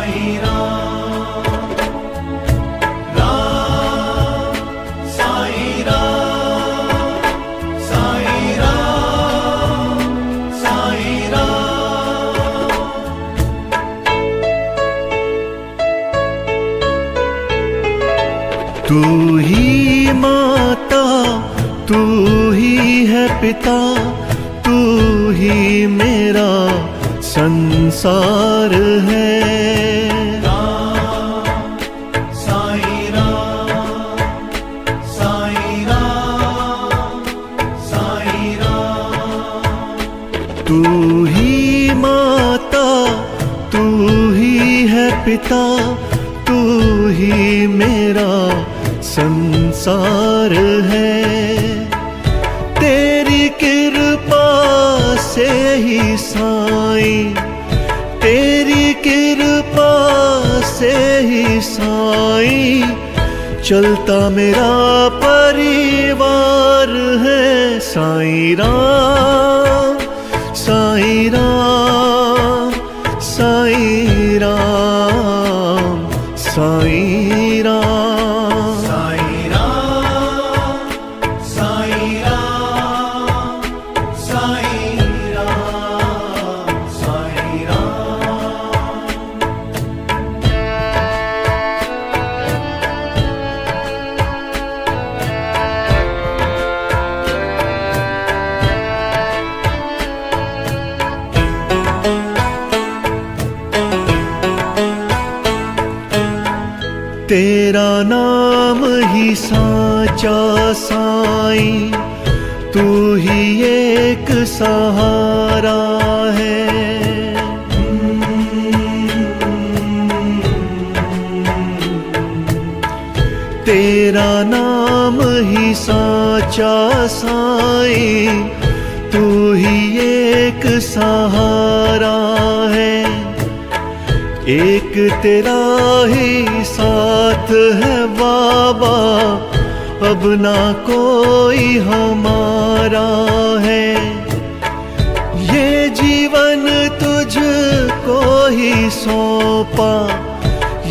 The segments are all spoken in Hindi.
साईं राम, राम साईं राम, साईं राम, साईं राम। तू ही माता, तू ही है पिता, तू ही मेरा संसार है। राम साईं राम, साईं राम, साईं राम। तू ही माता, तू ही है पिता, तू ही मेरा संसार है। तेरी कृपा से ही साईं, तेरी कृपा से ही साईं चलता मेरा परिवार है। साईं राम, साईं राम, साईं राम, साईं राम। तेरा नाम ही साचा साईं, तू ही एक सहारा है। तेरा नाम ही साचा साईं, तू ही एक सहारा है। एक तेरा ही साथ है बाबा, अब ना कोई हमारा है। ये जीवन तुझको ही सौंपा,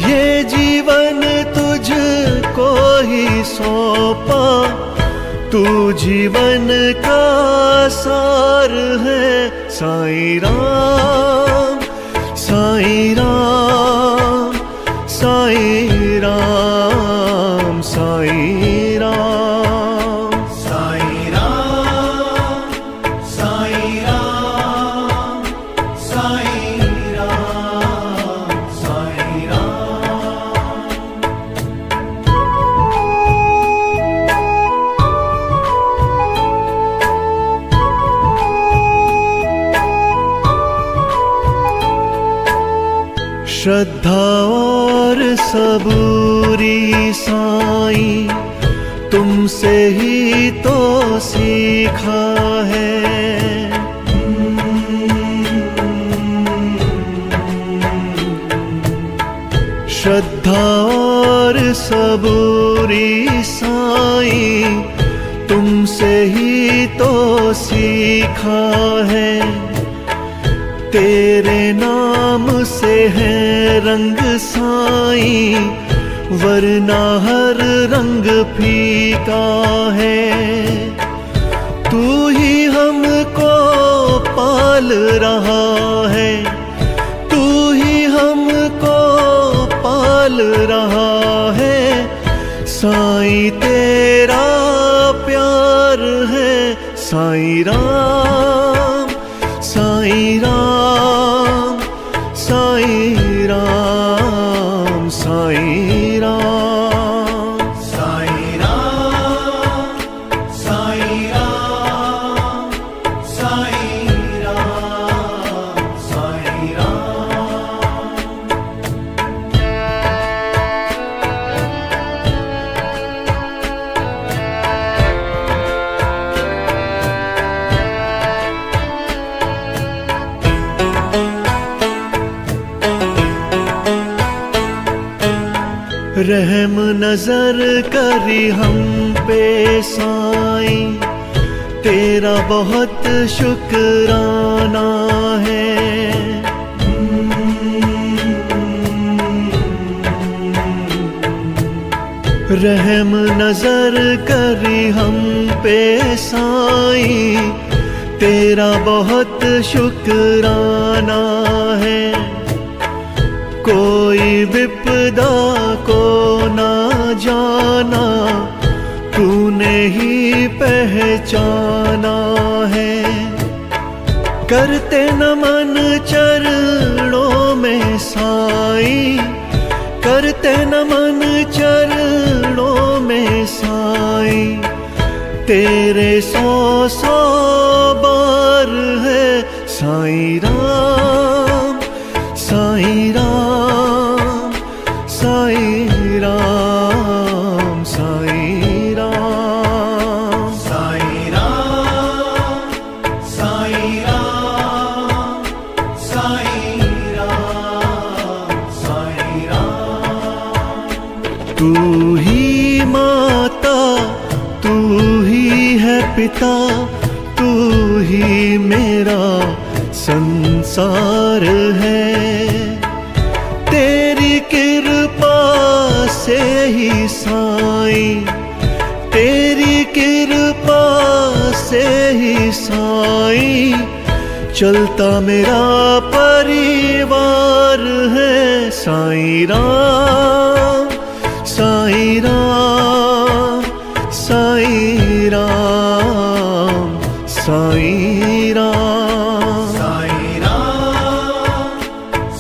ये जीवन तुझको ही सौंपा, तू जीवन का सार है। साईं राम, साईं राम, साईं राम, साईं राम, साईं राम, साईं राम, साईं राम, साईं राम। श्रद्धा और सबूरी साईं तुमसे ही तो सीखा है। श्रद्धा और सबूरी साईं तुमसे ही तो सीखा है। तेरे नाम से है रंग साईं, वरना हर रंग फीका है। तू ही हमको पाल रहा है, तू ही हमको पाल रहा है। साईं तेरा प्यार है। साईं राम, साईं राम, साईं राम, साईं राम, साईं राम, साईं राम, साईं राम, साईं राम। रहम नजर करी हम पे साईं, तेरा बहुत शुक्राना है। रहम नजर करी हम पे साईं, तेरा बहुत शुक्राना है। कोई विपदा को ना जाना, तूने ही पहचाना है। करते नमन चरणों में साईं, करते नमन चरणों में साईं, तेरे 100 बार है साईं राम, साईं राम, साईं राम, साईं राम, साईं राम, साईं राम, साईं राम, साईं राम। तू ही माता, तू ही है पिता, तू ही मेरा संसार है। तेरी कृपा से ही साईं, तेरी कृपा से ही साईं, चलता मेरा परिवार है। साईं राम, साईं राम, साईं राम, साईं राम, साईं राम,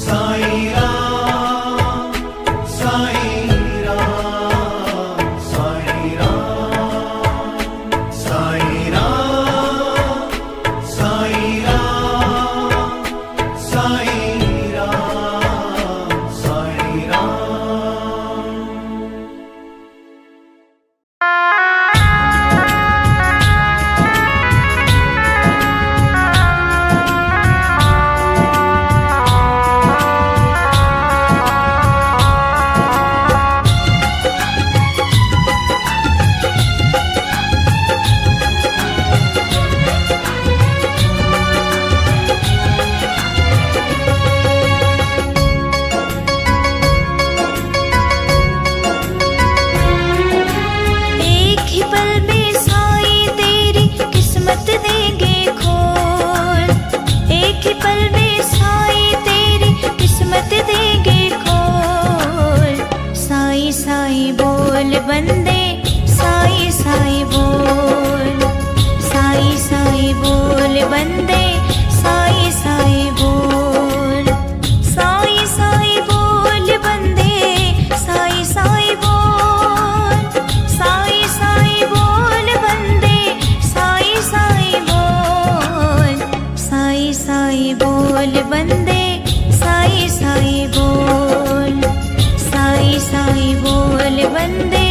साईं राम, साईं राम, साईं राम, साईं राम, साईं राम, साईं राम, साईं राम। एक ही पल में साईं तेरी किस्मत देंगे खोल, एक ही पल में साईं तेरी किस्मत देंगे खोल। साईं साईं बोल बंदे, साईं साईं बोल, साईं साईं बोल बंदे, साईं साईं बोल, साईं साईं बोल बंदे, साईं साईं बोल, साईं साईं बोल बंदे, साईं साईं बोल, साईं साईं बोल बंदे, साईं साईं बोल, साईं साईं बोल बंदे,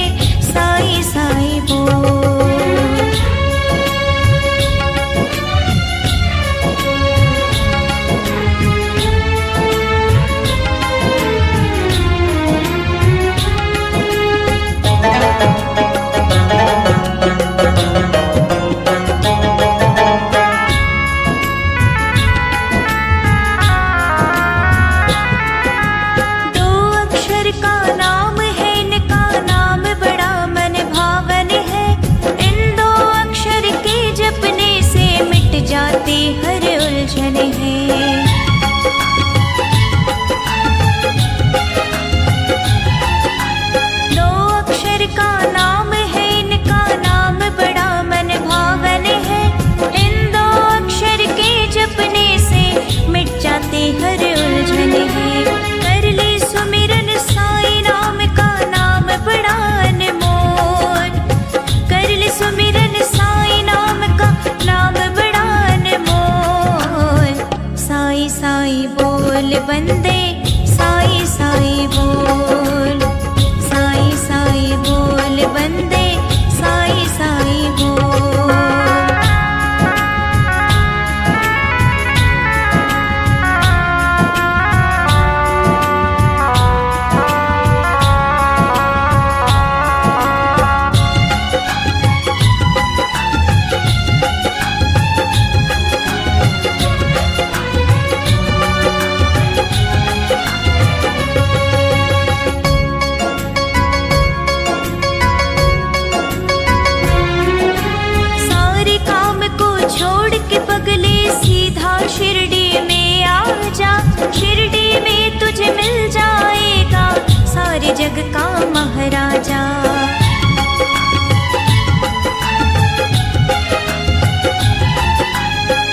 जग का महाराजा।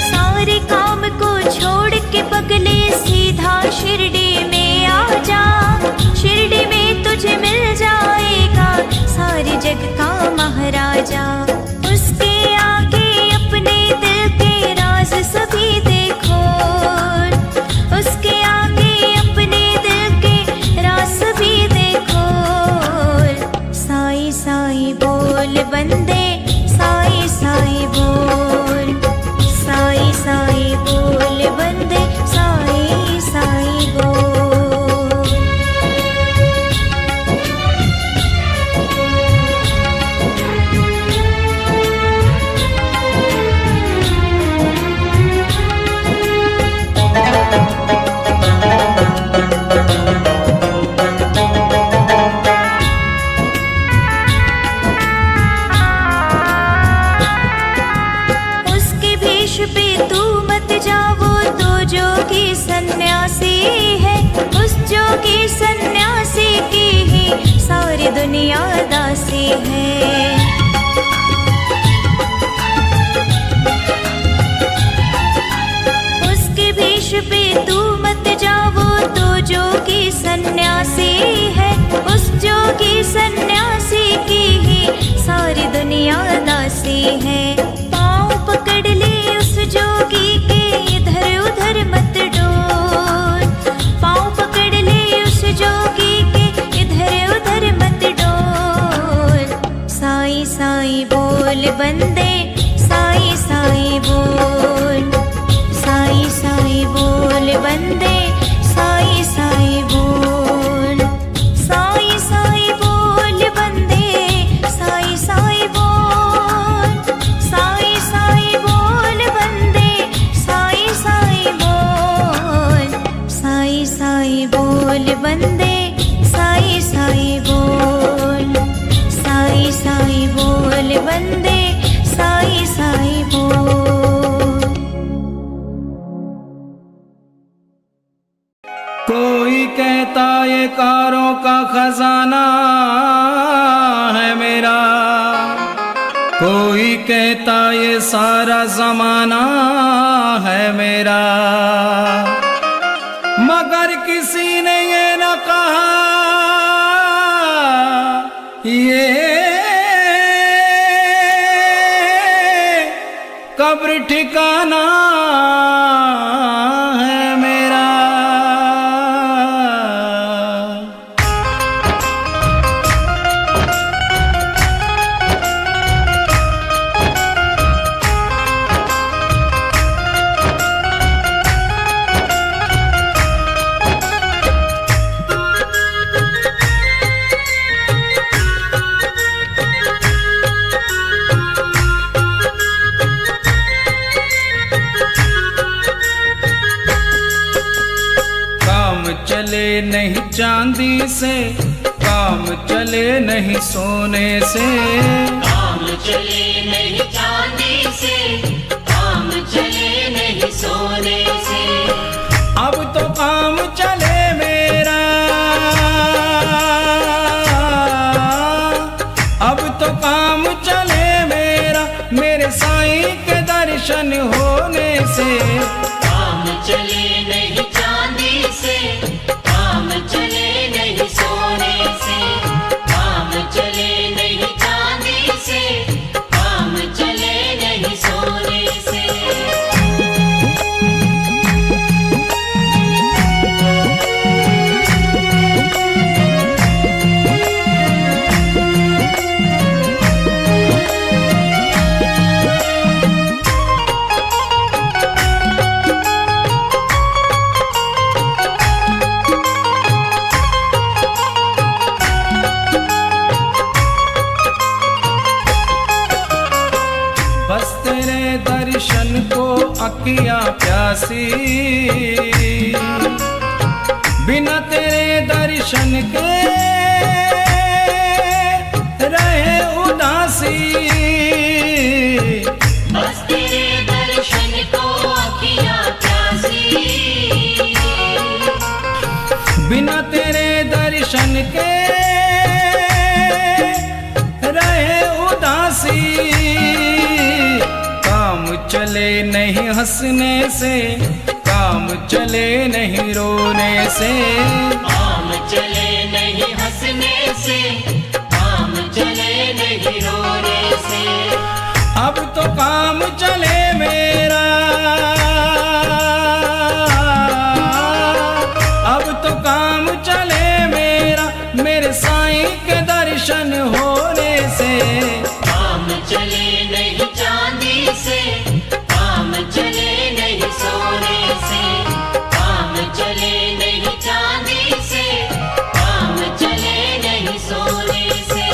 सारे काम को छोड़ के पगले सीधा शिरडी में आ जा। शिरडी में तुझे मिल जाएगा सारे जग का महाराजा। उसके आगे अपने दिल के राज सभी देखो, उसके आगे अपने दिल के राज भी देखो। साईं साईं बोल बंदे, साईं साईं बोल, साईं साईं बोल बंदे, साईं साईं बोल। उसके भेष पे तू मत जाओ, तो जोगी सन्यासी है। उस जोगी सन्यासी की ही सारी दुनिया दासी है। उसके भेष पे तू मत जाओ, तो जोगी सन्यासी है। उस जोगी सन्यासी की ही सारी दुनिया दासी है। पाँव पकड़ ले उस जोगी के, इधर उधर मत डोल। पाँव पकड़ ले उस जोगी के, इधर उधर मत डोल। साईं साईं बोल बंदे, साईं साईं बोल, साईं साईं बोल बंदे, साईं साईं बोल। साईं साईं बोल बंदे, साईं साईं बोल, साईं साईं बोल बंदे, साईं साईं बोल। साईं साईं बोल बंदे, साईं साईं बोल, साईं साईं बोल बंदे, साईं साईं बोल। कोई कहता ये कारों का खजाना है मेरा, कोई कहता ये सारा जमाना है मेरा। मगर किसी ने ये न कहा ये कब्र ठिकाना है मेरा। चले नहीं चांदी से, काम चले नहीं सोने से। काम चले नहीं चांदी से, काम चले नहीं सोने से। अब तो काम चले मेरा, अब तो काम चले मेरा, मेरे साईं के दर्शन होने से। काम चले नहीं चांदी से, काम चले नहीं सोने से। काम चले नहीं चांदी से, काम चले नहीं सोने से। दर्शन को अखियां प्यासी, बिना तेरे दर्शन के रहे उदासी। बस तेरे दर्शन को अखियां प्यासी, बिना तेरे दर्शन के नहीं हंसने से, काम चले नहीं रोने से। काम चले नहीं हंसने से, काम चले नहीं रोने से। अब तो काम चले मेरा, अब तो काम चले मेरा, मेरे साईं के दर्शन होने से। काम चले नहीं चांदी से, काम चले नहीं सोने से। काम चले नहीं चांदी से, काम चले नहीं सोने से।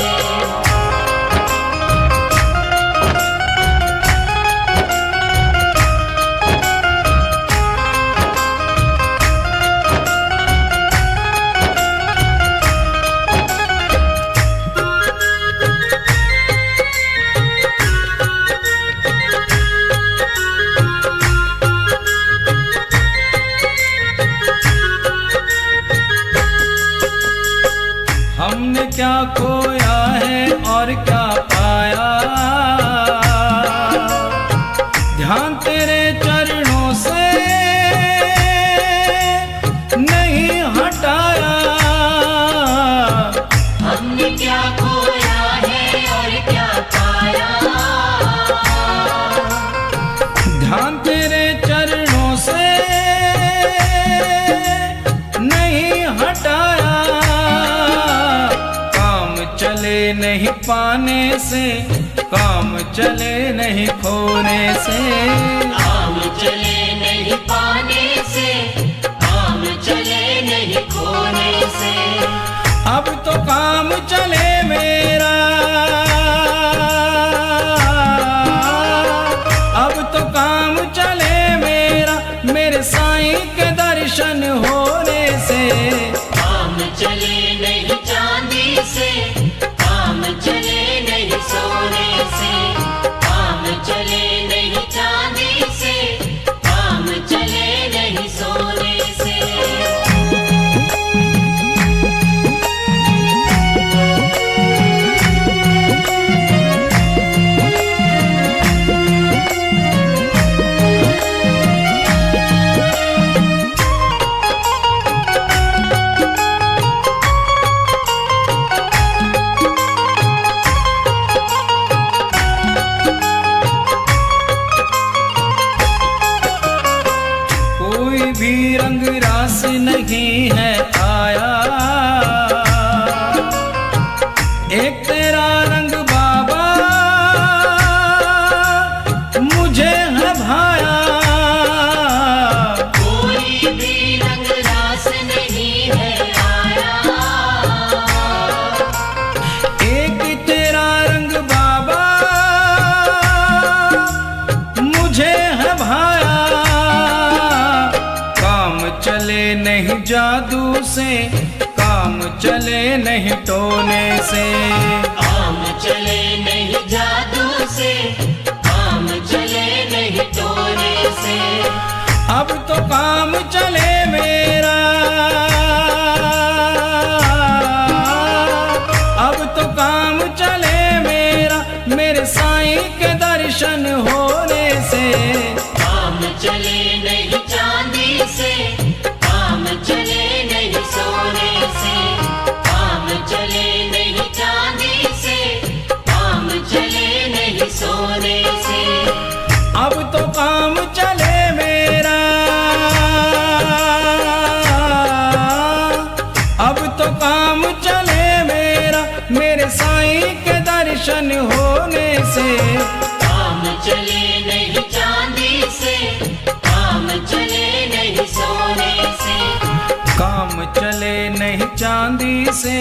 हमने क्या खोया है और क्या पाया, ध्यान तेरे चरणों से नहीं हटाया। हमने क्या खोया है और क्या पाया, ध्यान तेरे चरणों से नहीं हटाया। काम चले नहीं पाने से, काम चले नहीं खोने से। काम चले नहीं पाने से, काम चले नहीं खोने से। अब तो काम चले मेरा, अब तो काम चले मेरा, मेरे साईं के दर्शन होने से। काम चले नहीं चांदी से, काम चले नहीं सोने से। काम चले नहीं चांदी से, काम चले नहीं सोने से। कोई भी रंग रास नहीं है आया, एक तेरा रंग बाबा मुझे है भाया। कोई भी रंग रास नहीं है आया, एक तेरा रंग बाबा मुझे है भाया। काम चले नहीं जादू से, काम चले नहीं टोने से। काम चले नहीं जादू से, काम चले नहीं टोने से। अब तो काम चले मेरा, अब तो काम चले मेरा, मेरे साईं के दर्शन होने से। काम चले नहीं चांदी से, काम चले नहीं सोने से। काम चले नहीं चांदी से, काम चले नहीं सोने से। अब तो काम चले मेरा, अब तो काम चले मेरा, मेरे साईं के दर्शन होने से। काम चले नहीं चांदी से, काम चले नहीं सोने से। काम चले नहीं चांदी से,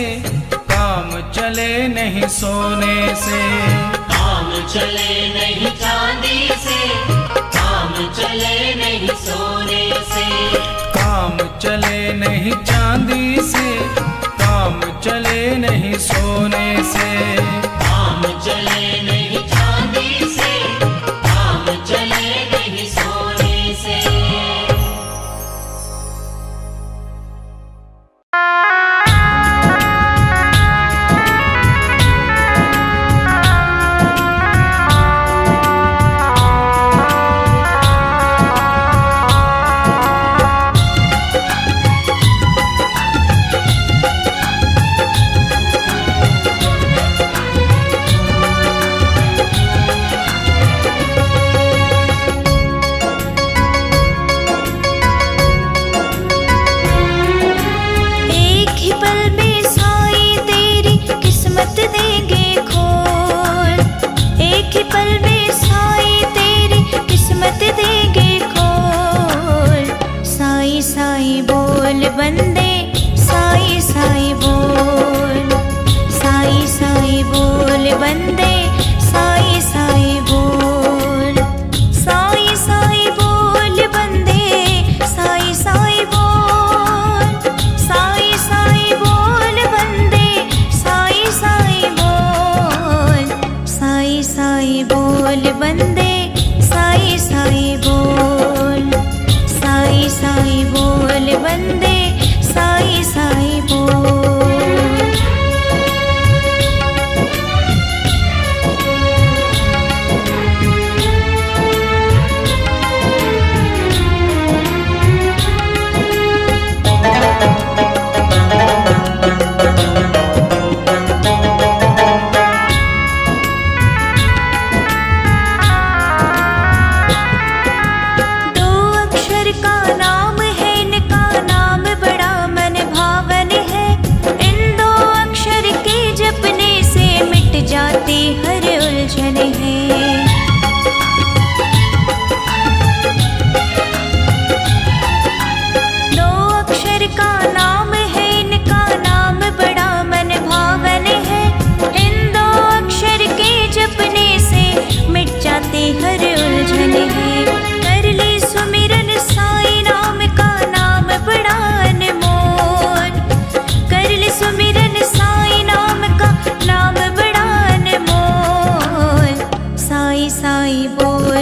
काम चले नहीं सोने से। काम चले नहीं चांदी से, काम चले नहीं सोने से। काम चले नहीं चांदी से, काम चले नहीं सोने से। काम चले नहीं चांदी से, काम चले नहीं सोने से।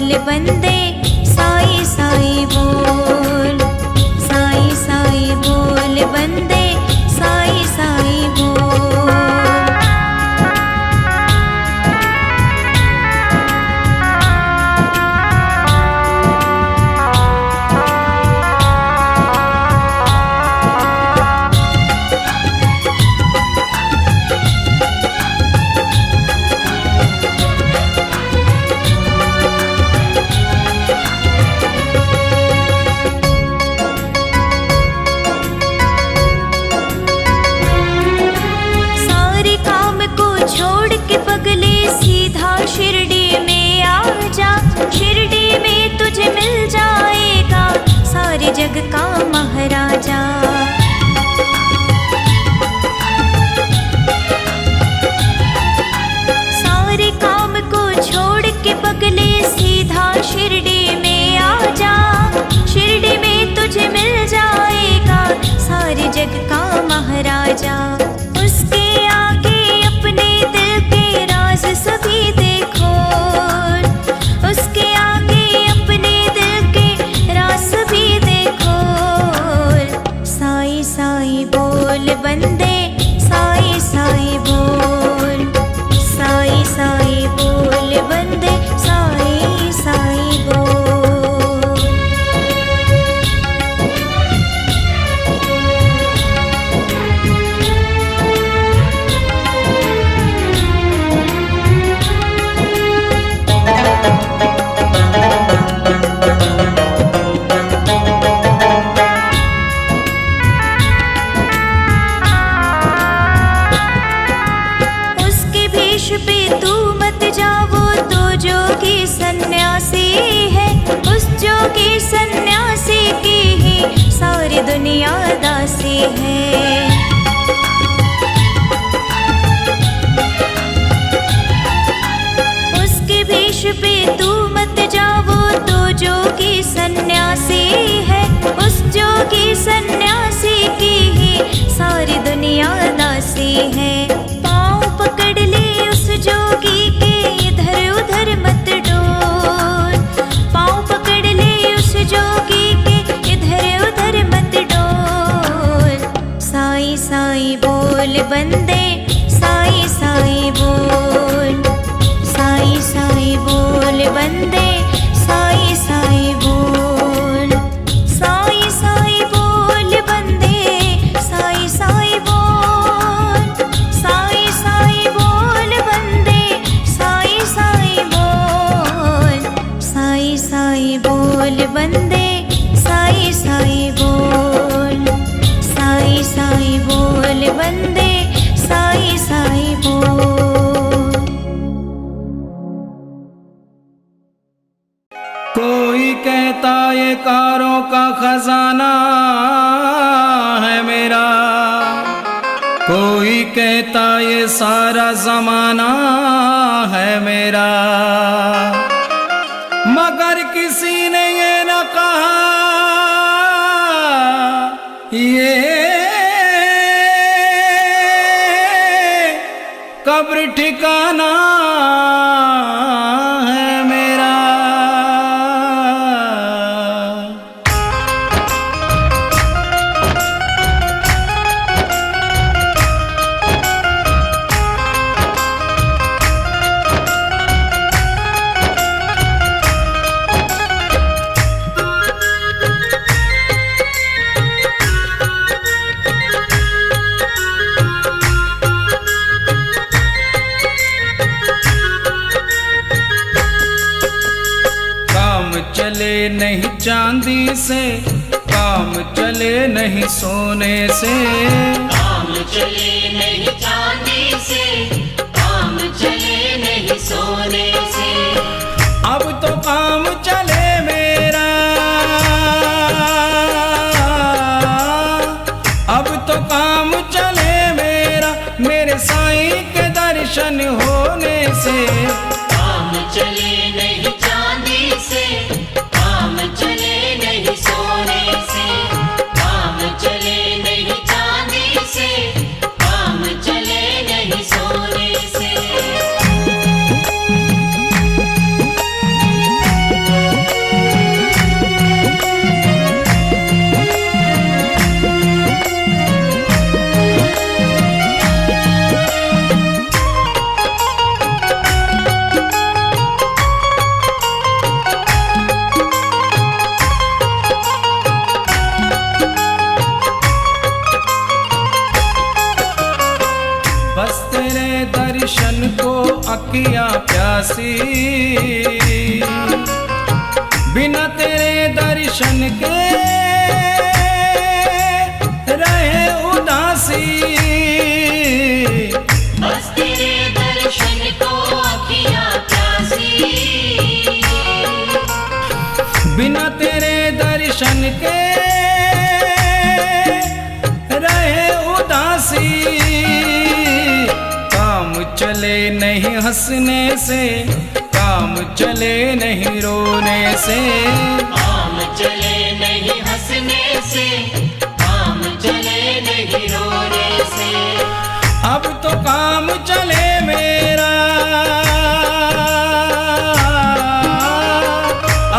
बोल बंदे साई साई बोल, साई साई बोल बंदे साई साई बोल। छोड़ के पगले सीधा शिरडी में आ जा, शिरडी में तुझे मिल जाएगा सारे जग का महाराजा। सारे काम को छोड़ के पगले सीधा शिरडी में आ जा, शिरडी में तुझे मिल जाएगा सारे जग का महाराजा। उसके आगे अपने दिल के राज सभी देखो, उसके आगे अपने दिल के राज सभी देखो। साई साई बोल बंदे साई साई बोल, साई साई बोल बंदे साई साई बोल। पे तू मत जाओ तो जोगी सन्यासी है, उस जोगी सन्यासी की ही सारी दुनिया दासी है। उसके भेष पे तू मत जाओ तो जोगी सन्यासी है, उस जोगी सन्यासी की ही सारी दुनिया दासी है। पाँव पकड़ ले जोगी के इधर उधर मत डोल, पाँव पकड़ ले उस जोगी के इधर उधर मत डोल। साई साई बोल बंदे साई साई बोल, साई साई बोल बंदे साई साई बोल, साई साई बोल बंदे साई साई बोल, साई साई बोल बंदे साई साई बोल, साई साई बोल बंदे साई साई बोल, साई साई बोल बंदे साई साई बोल। कोई कहता ये कारों का खजाना है मेरा, कोई कहता ये सारा जमाना है मेरा, मगर किसी ने ये न कहा ये कब्र ठिकाना है मेरा। चले नहीं चांदी से, काम चले नहीं सोने से, काम चले नहीं चांदी से, काम चले नहीं सोने से। अब तो काम चले मेरा, अब तो काम चले मेरा, मेरे साईं के दर्शन होने से। काम चले नहीं चांदी से, काम चले नहीं सोने से, काम चले नहीं चांदी से, काम चले नहीं सोने से। अखियां प्यासी, बिना तेरे दर्शन के रहे उदासी। बस तेरे दर्शन को अखियां प्यासी, बिना तेरे दर्शन के रहे उदासी। काम चले नहीं हंसने से, काम चले नहीं रोने से। काम चले नहीं हंसने से, काम चले नहीं रोने से। अब तो काम चले मेरा,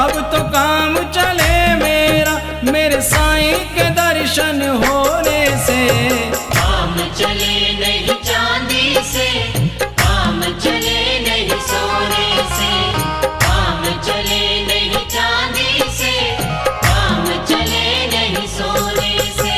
अब तो काम चले मेरा, मेरे साईं के दर्शन होने से। काम चले नहीं चांदी से, काम चले नहीं सोने से। काम चले नहीं चांदी से, काम चले नहीं सोने से।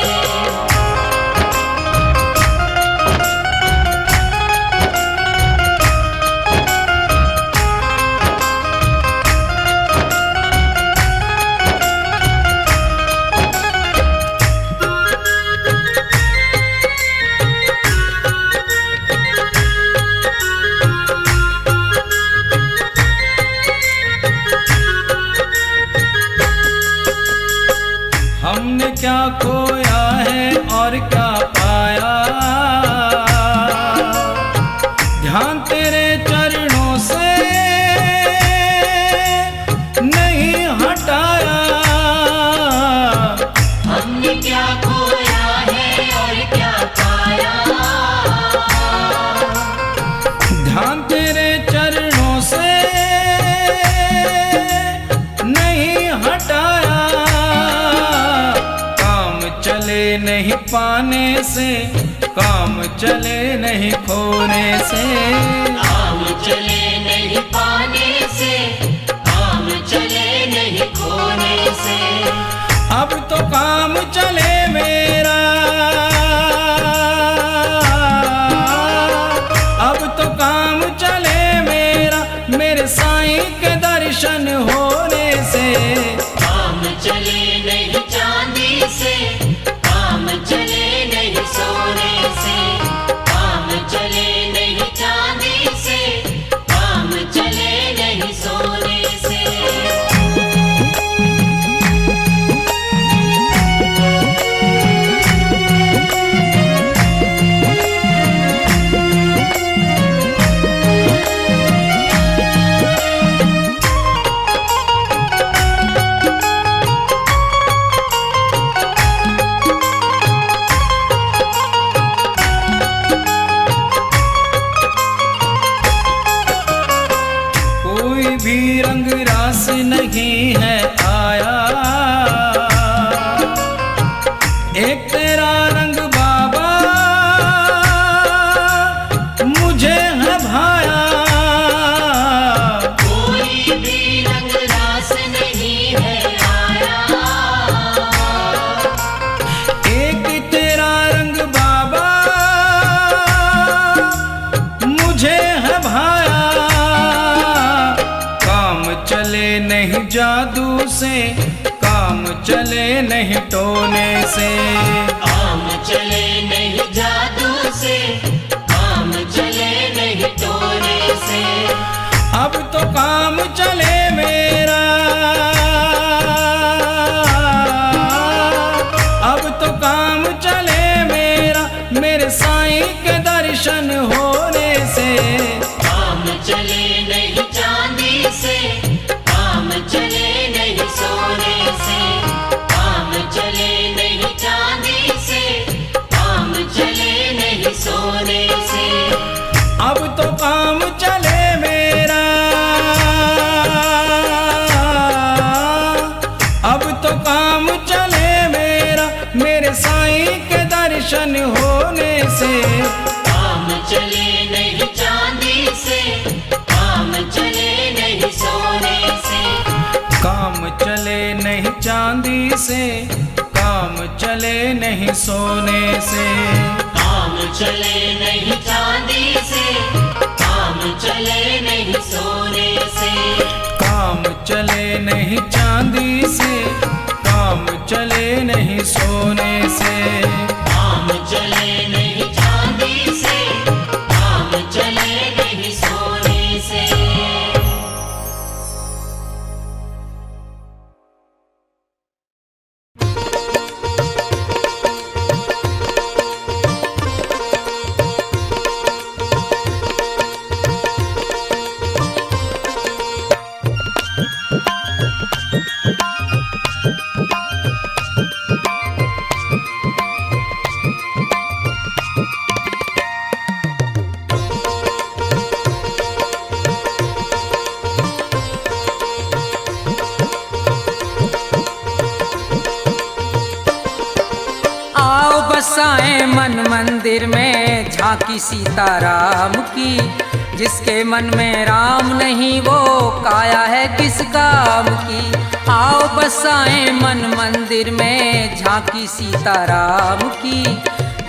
हमने क्या खोया है और क्या पाया, ध्यान तेरे चरणों से नहीं हटाया। हमने क्या खोया है और क्या पाया, ध्यान तेरे चरणों से नहीं हटाया। काम चले नहीं पाने से, काम चले नहीं खोने से। काम चले नहीं पाने से, काम चले नहीं खोने से। अब तो काम चले मेरा, अब तो काम चले मेरा, मेरे साईं के दर्शन होने से। काम चले नहीं चांदी से, काम चले नहीं सोने से। काम चले नहीं चांदी से, काम चले नहीं सोने से। कोई भी रंग रास नहीं है आया, एक तेरा रंग बाबा मुझे है भाया। कोई भी रंग रास नहीं है आया, एक तेरा रंग बाबा मुझे है भाया। काम चले नहीं जादू से, काम चले नहीं टोने से। काम चले नहीं जादू से, काम चले नहीं टोने से। अब तो काम चले मेरा, अब तो काम चले मेरा, मेरे साईं के दर्शन होने से। काम चले नहीं चांदी से, काम चले नहीं सोने से। काम चले नहीं चांदी से, काम चले नहीं सोने से। अब तो काम चले मेरा, अब तो काम चले मेरा, मेरे साईं के दर्शन होने से। काम चले नहीं चांदी से, काम चले नहीं सोने से। काम चले नहीं चांदी से, काम चले नहीं सोने से। काम चले नहीं चांदी से, काम काम चले नहीं सोने से, काम चले नहीं चांदी से, काम चले नहीं सोने से, काम चले नहीं चांदी से, काम चले नहीं सोने से। बसाएं मन मंदिर में झांकी सीताराम की, जिसके मन में राम नहीं वो काया है किस काम की। आओ बसाएं मन मंदिर में झांकी सीताराम की,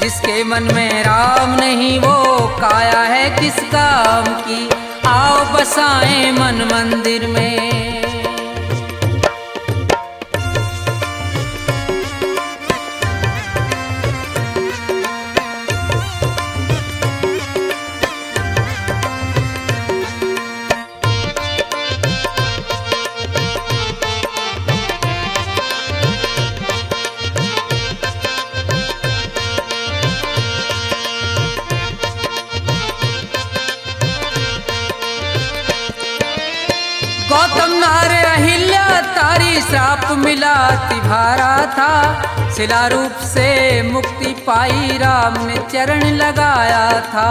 जिसके मन में राम नहीं वो काया है किस काम की। आओ बसाएं मन मंदिर में। गौतम नार अहिल्या तारी श्राप मिला तिभारा था, शिला रूप से मुक्ति पाई राम ने चरण लगाया था।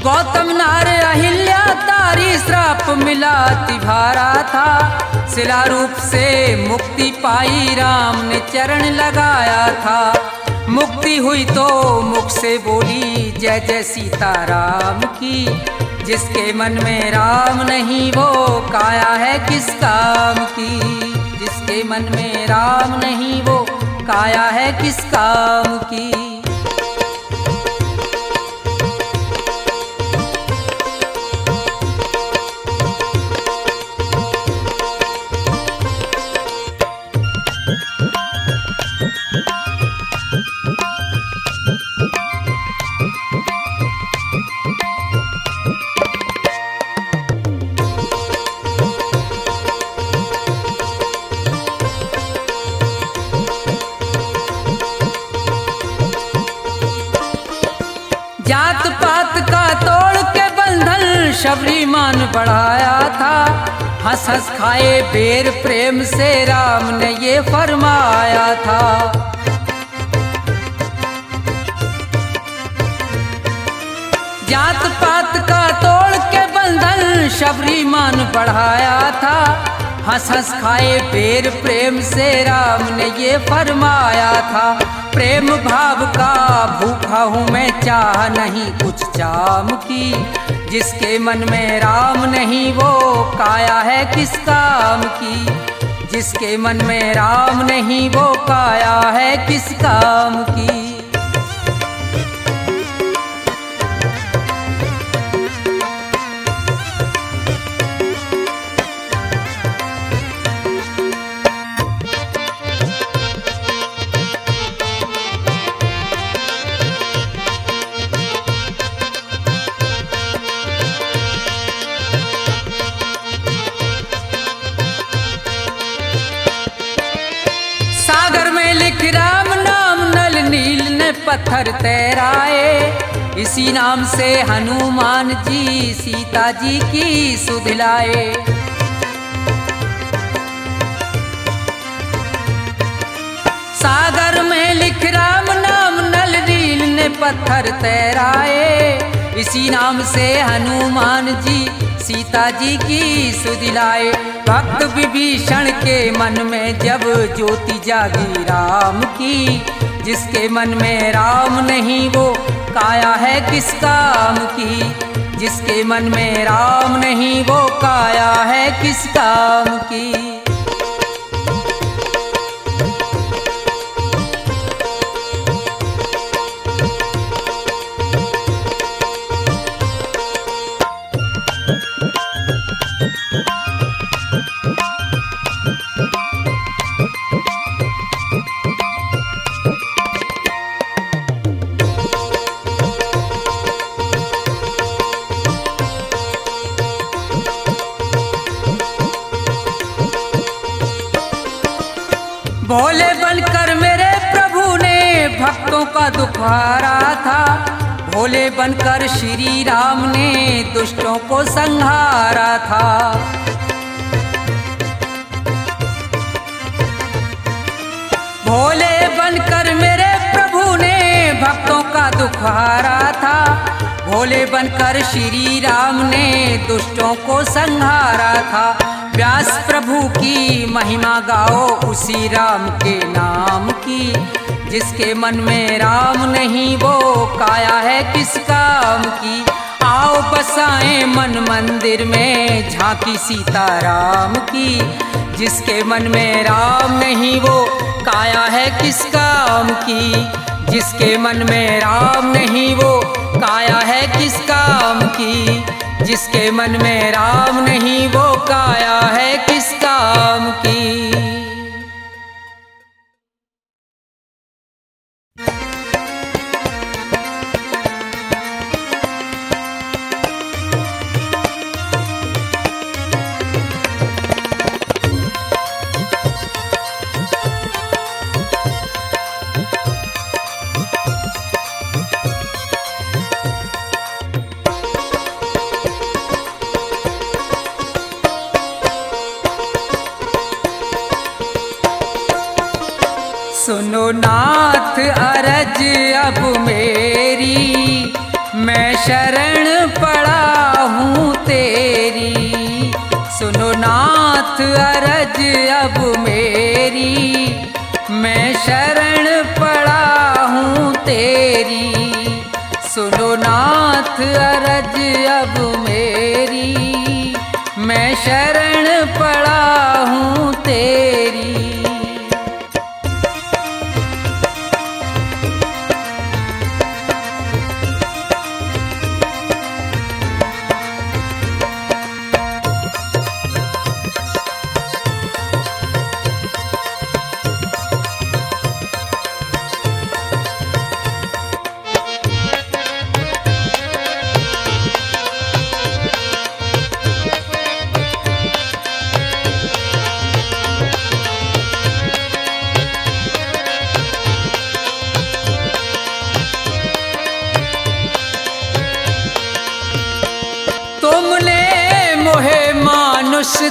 गौतम नार अहिल्या तारी श्राप मिला तिभारा था, शिला रूप से मुक्ति पाई राम ने चरण लगाया था। मुक्ति हुई तो मुख से बोली जय जय सीताराम की, जिसके मन में राम नहीं वो काया है किस काम की। जिसके मन में राम नहीं वो काया है किस काम की। जात पात का तोड़ के बंधन शबरी मान बढ़ाया था, हंस हंस खाए बेर प्रेम से राम ने ये फरमाया था। जात पात का तोड़ के बंधन शबरी मान बढ़ाया था, हंस हंस खाए बेर प्रेम से राम ने ये फरमाया था। प्रेम भाव का भूखा हूँ मैं, चाह नहीं कुछ चाम की। जिसके मन में राम नहीं वो काया है किस काम की। जिसके मन में राम नहीं वो काया है किस काम की। राम नाम नल नील ने पत्थर तैराए, इसी नाम से हनुमान जी सीता जी की सुध लाए। सागर में लिख राम नाम नल नील ने पत्थर तैराए, इसी नाम से हनुमान जी सीता जी की सुध लाए। भक्त विभीषण के मन में जब ज्योति जागी राम की, जिसके मन में राम नहीं वो काया है किस काम की। जिसके मन में राम नहीं वो काया है किस काम की। बनकर मेरे प्रभु ने भक्तों का दुख हारा था। भोले बनकर श्री राम ने दुष्टों को संहारा था। भोले बनकर मेरे प्रभु ने भक्तों का दुख हारा था। भोले बनकर श्री राम ने दुष्टों को संहारा था। व्यास प्रभु की महिमा गाओ उसी राम के नाम की। जिसके मन में राम नहीं वो काया है किस काम की। आओ बसाएं मन मंदिर में झांकी सीताराम की। जिसके मन में राम नहीं वो काया है किस काम की। जिसके मन में राम नहीं वो काया है किस काम की। जिसके मन में राम नहीं वो काया है किस काम की। सुनो नाथ अरज अब मेरी, मैं शरण पड़ा हूँ तेरी। सुनो नाथ अरज अब मेरी, मैं शरण पड़ा हूँ तेरी। सुनो नाथ अरज अब मेरी, मैं शरण पड़ा हूँ तेरी।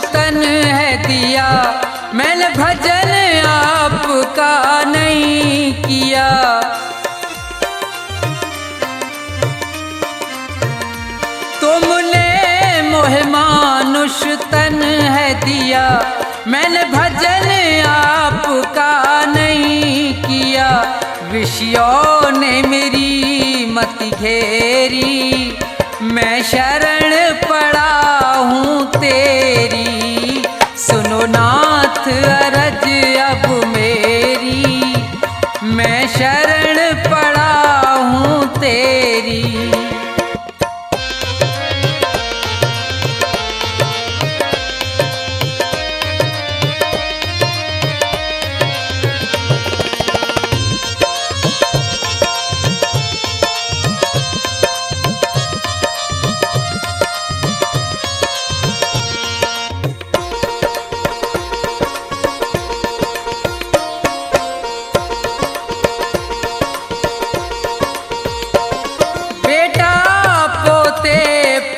तन है दिया, मैंने भजन आपका नहीं किया। तुमने मोहे मानुष तन है दिया, मैंने भजन आपका नहीं किया। विषयों ने मेरी मत घेरी, मैं शरण पड़ा हूँ तेरी। सुनो नाथ अरज अब मेरी, मैं शरण पड़ा हूँ तेरी।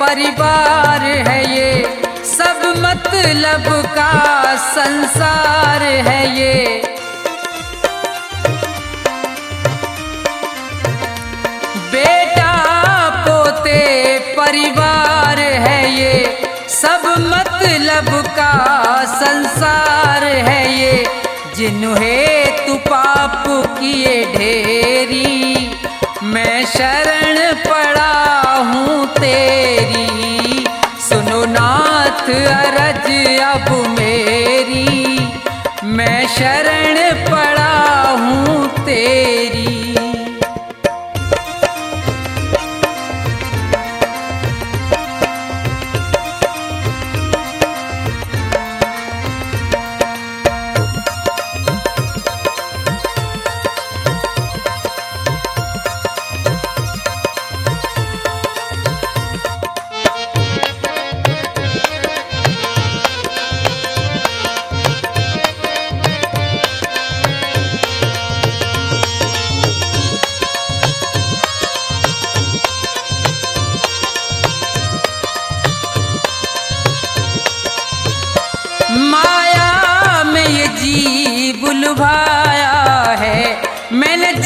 परिवार है ये, सब मतलब का संसार है ये। बेटा पोते परिवार है ये, सब मतलब का संसार है ये। जिन्हें तू पाप किए ढेरी, मैं शरण पड़ा हूँ तेरी। सुनो नाथ अरज अब मेरी, मैं शरण पड़ा हूँ तेरी।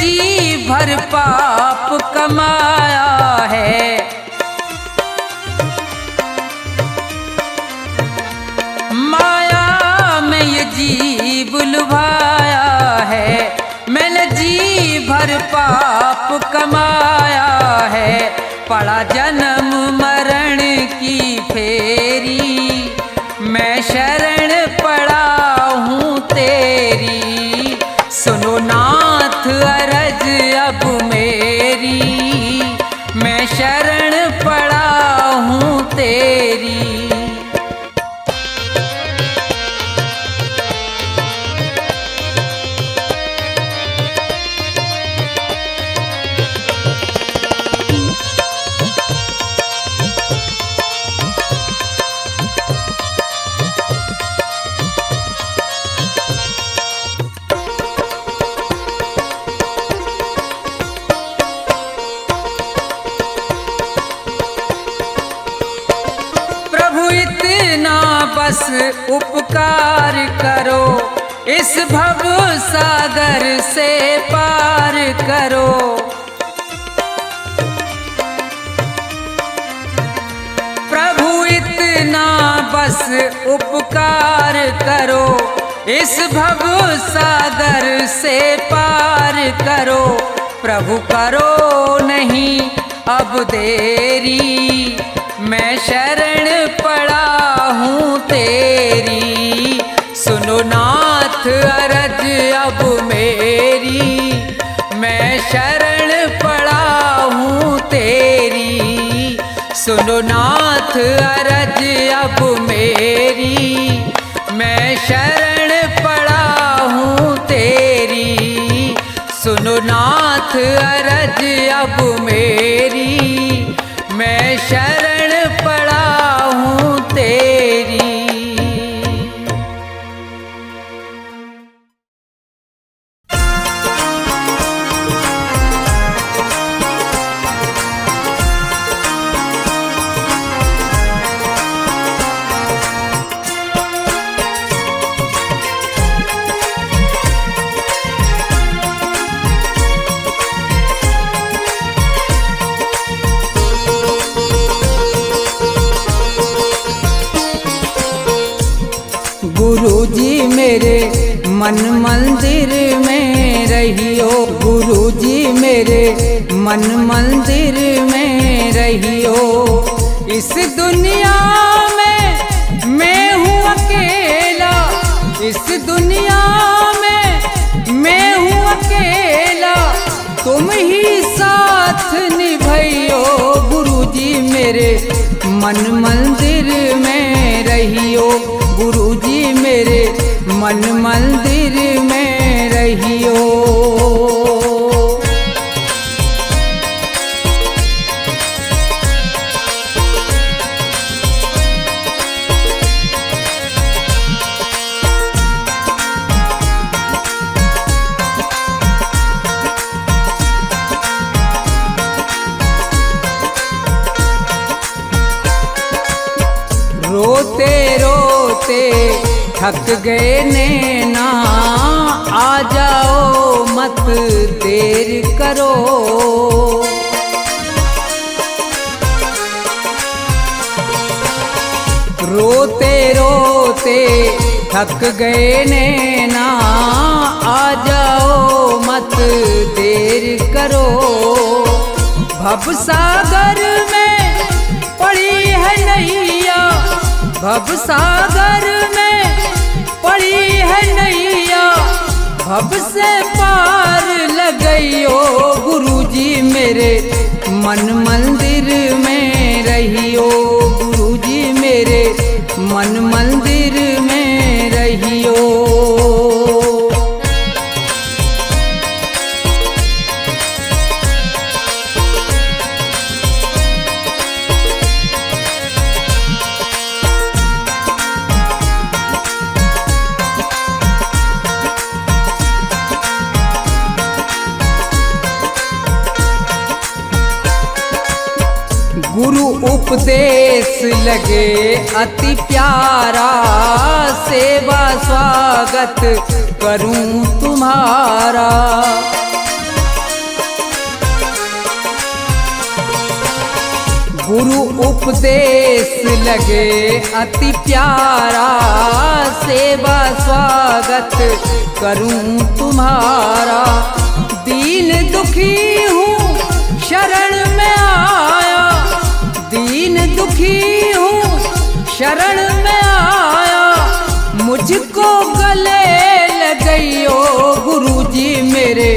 जी भर पाप कमाया है। माया में ये जीव लुभाया है, मैंने जी भर पाप कमाया है। पड़ा जन्म मरण की फेरी, मैं शरण पड़ा हूँ तेरी। सुनो नाथ अरज अब मेरी, मैं शरण पड़ा हूँ तेरी। बस उपकार करो, इस भव सागर से पार करो। प्रभु इतना बस उपकार करो, इस भव सागर से पार करो। प्रभु करो नहीं अब देरी, मैं शरण पड़ा हूँ तेरी। सुनो नाथ अरज अब मेरी, मैं शरण पड़ा हूँ तेरी। सुनो नाथ अरज अब मेरी, मैं शरण पड़ा हूँ तेरी। सुनो नाथ अरज अब मेरी, मैं शरण पड़ा हूँ तेरी। गुरुजी मेरे मन मंदिर में रहियो, गुरुजी मेरे मन मंदिर में रहियो। इस दुनिया में मैं हूँ अकेला, इस दुनिया में मैं हूँ अकेला, तुम ही साथ निभाइयो। गुरुजी मेरे मन मंदिर में रहियो, गुरुजी मेरे मन मंदिर में रहियो। रोते रोते थक गए नैना, आ जाओ मत देर करो। रोते रोते थक गए नैना, आ जाओ मत देर करो। भव सागर में पड़ी है नैया, भव सागर में पड़ी है नैया, भव से पार लगइयो। गुरुजी मेरे मन मंदिर में रहियो, गुरुजी मेरे मन मंदिर में रहियो। गुरु उपदेश लगे अति प्यारा, सेवा स्वागत करूं तुम्हारा। उपदेश लगे अति प्यारा, सेवा स्वागत करूं तुम्हारा। दीन दुखी हूँ शरण में आया, दीन दुखी हूँ शरण में आया। मुझको गले लगइयो गुरुजी मेरे,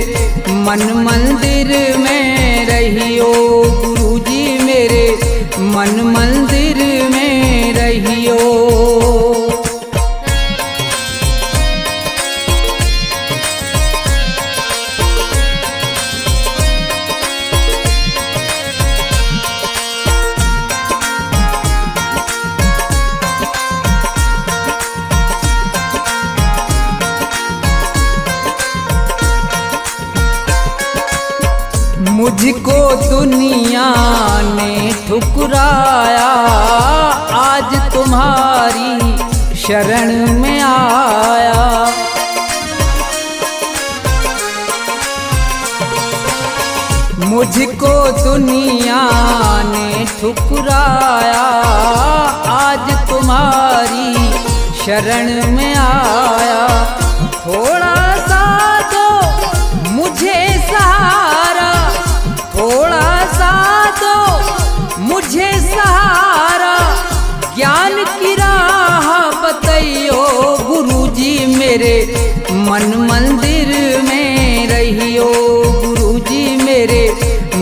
मन मंदिर में रहियो गुरुजी मेरे, मन मंदिर में रहियो। मुझको दुनिया ने ठुकराया, आज तुम्हारी शरण में आया। मुझको दुनिया ने ठुकराया, आज तुम्हारी शरण में आया। थोड़ा सा दो मुझे सहारा, थोड़ा सा दो मुझे सहारा। ज्ञान की राह बताइयो गुरुजी मेरे, मन मंदिर में रहियो गुरुजी मेरे,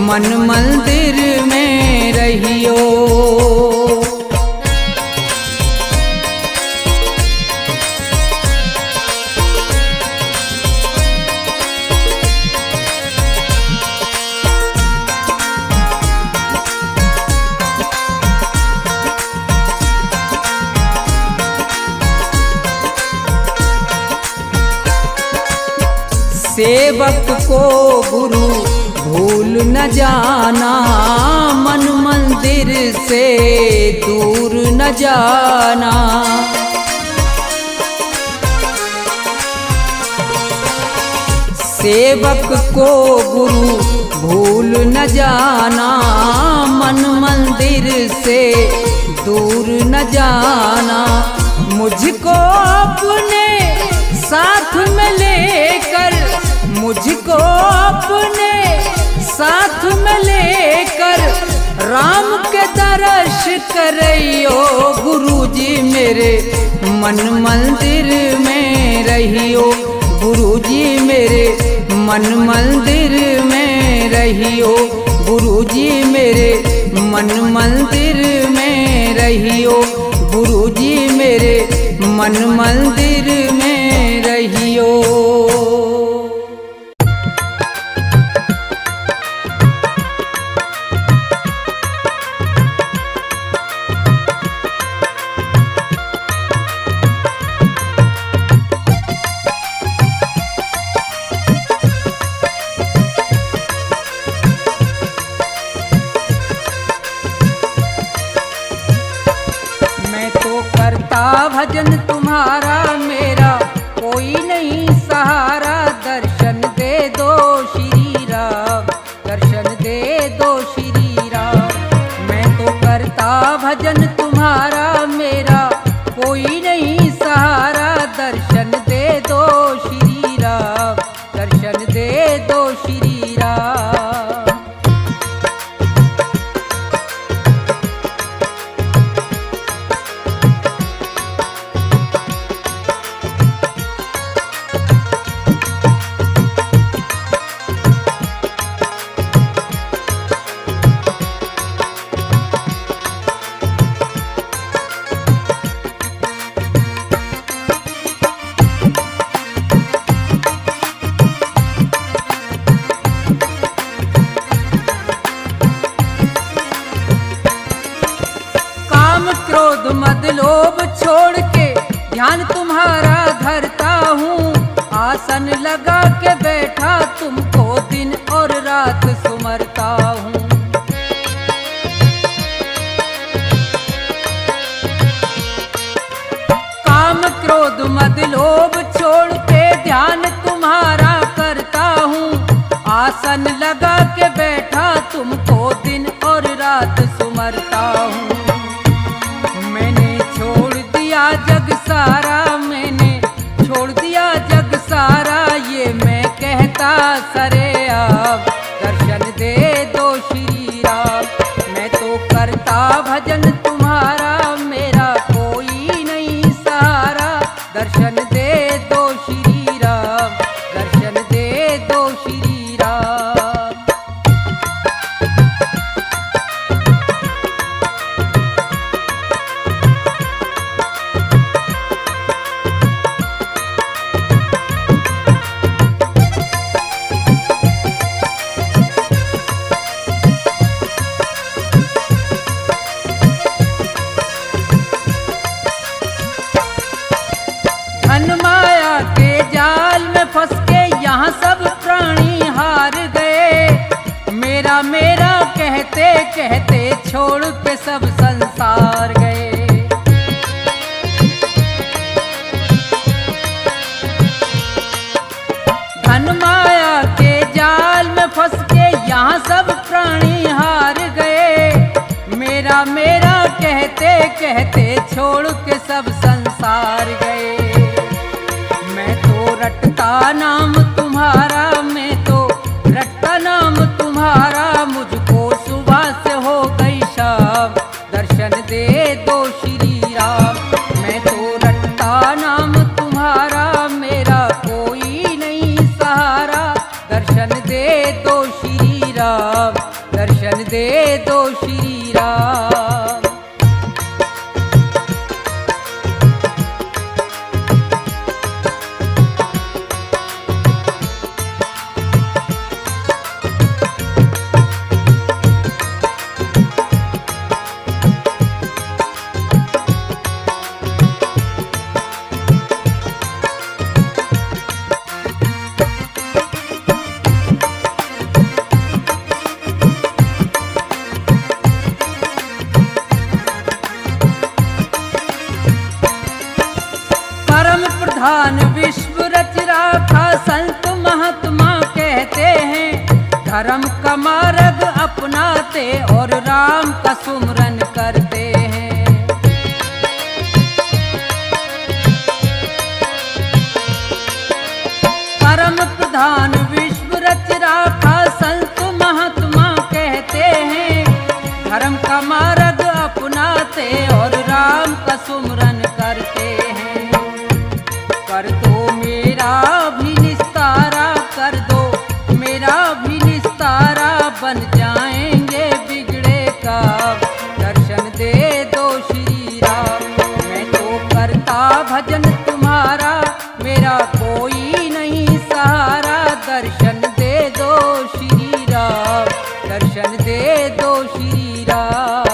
मन मंदिर में रहियो। सेवक को गुरु भूल न जाना, मन मंदिर से दूर न जाना। सेवक को गुरु भूल न जाना, मन मंदिर से दूर न जाना। मुझको अपने साथ में लेकर, मुझको अपने साथ में लेकर, राम के दर्श करइयो गुरुजी मेरे, मन मंदिर में रहियो गुरुजी मेरे, मन मंदिर में रहियो गुरुजी मेरे, मन मंदिर में रहियो गुरुजी मेरे, मन मंदिर में रहियो। भजन तुम्हारा मेरा कोई नहीं सहारा, दर्शन दे दो श्री राम, दर्शन दे दो श्री राम। मैं तो करता भजन तुम्हारा मेरा कोई नहीं सहारा, दर्शन दे दो श्री राम, दर्शन दे दो श्री राम। क्रोध मद लोभ छोड़ के ध्यान तुम्हारा धरता हूँ, आसन लगा के बैठा तुमको दिन और रात सुमरता हूँ। काम क्रोध मद लोभ छोड़ के ध्यान तुम्हारा करता हूँ, आसन लगा के बैठा तुमको दिन और रात सुमरता हूँ। कहता सरेआम, दर्शन दे दो श्री राम। मैं तो करता भजन तुम्हारा, मेरा कोई नहीं सहारा, दर्शन दे दो श्री राम, दर्शन दे दो श्री राम। धन माया के जाल में फंस के यहाँ सब प्राणी हार गए, मेरा मेरा कहते कहते छोड़ के सब संसार गए। धन माया के जाल में फंस के यहाँ सब प्राणी हार गए, मेरा मेरा कहते कहते छोड़ के सब संसार गए। मैं तो रटता नाम तुम्हारा, मैं तो रटता नाम तुम्हारा, मुझको सुबह से हो गई शाम, दर्शन दे दो श्री राम। मैं तो रटता नाम तुम्हारा, मेरा कोई नहीं सहारा, दर्शन दे दो श्री राम, दर्शन दे दो श्री राम। प्रधान विश्व रच राखा, संत महात्मा कहते हैं, धर्म का मार्ग अपनाते और राम का सुमरन करते हैं। परम प्रधान विश्व रच राखा, संत महात्मा कहते हैं, धर्म का मार्ग अपनाते और राम का सुमरन करते हैं। कर दो मेरा भी निस्तारा, कर दो मेरा भी निस्तारा, बन जाएंगे बिगड़े काम, दर्शन दे दो श्री राम। मैं तो करता भजन तुम्हारा, मेरा कोई नहीं सहारा, दर्शन दे दो श्री राम, दर्शन दे दो श्री राम।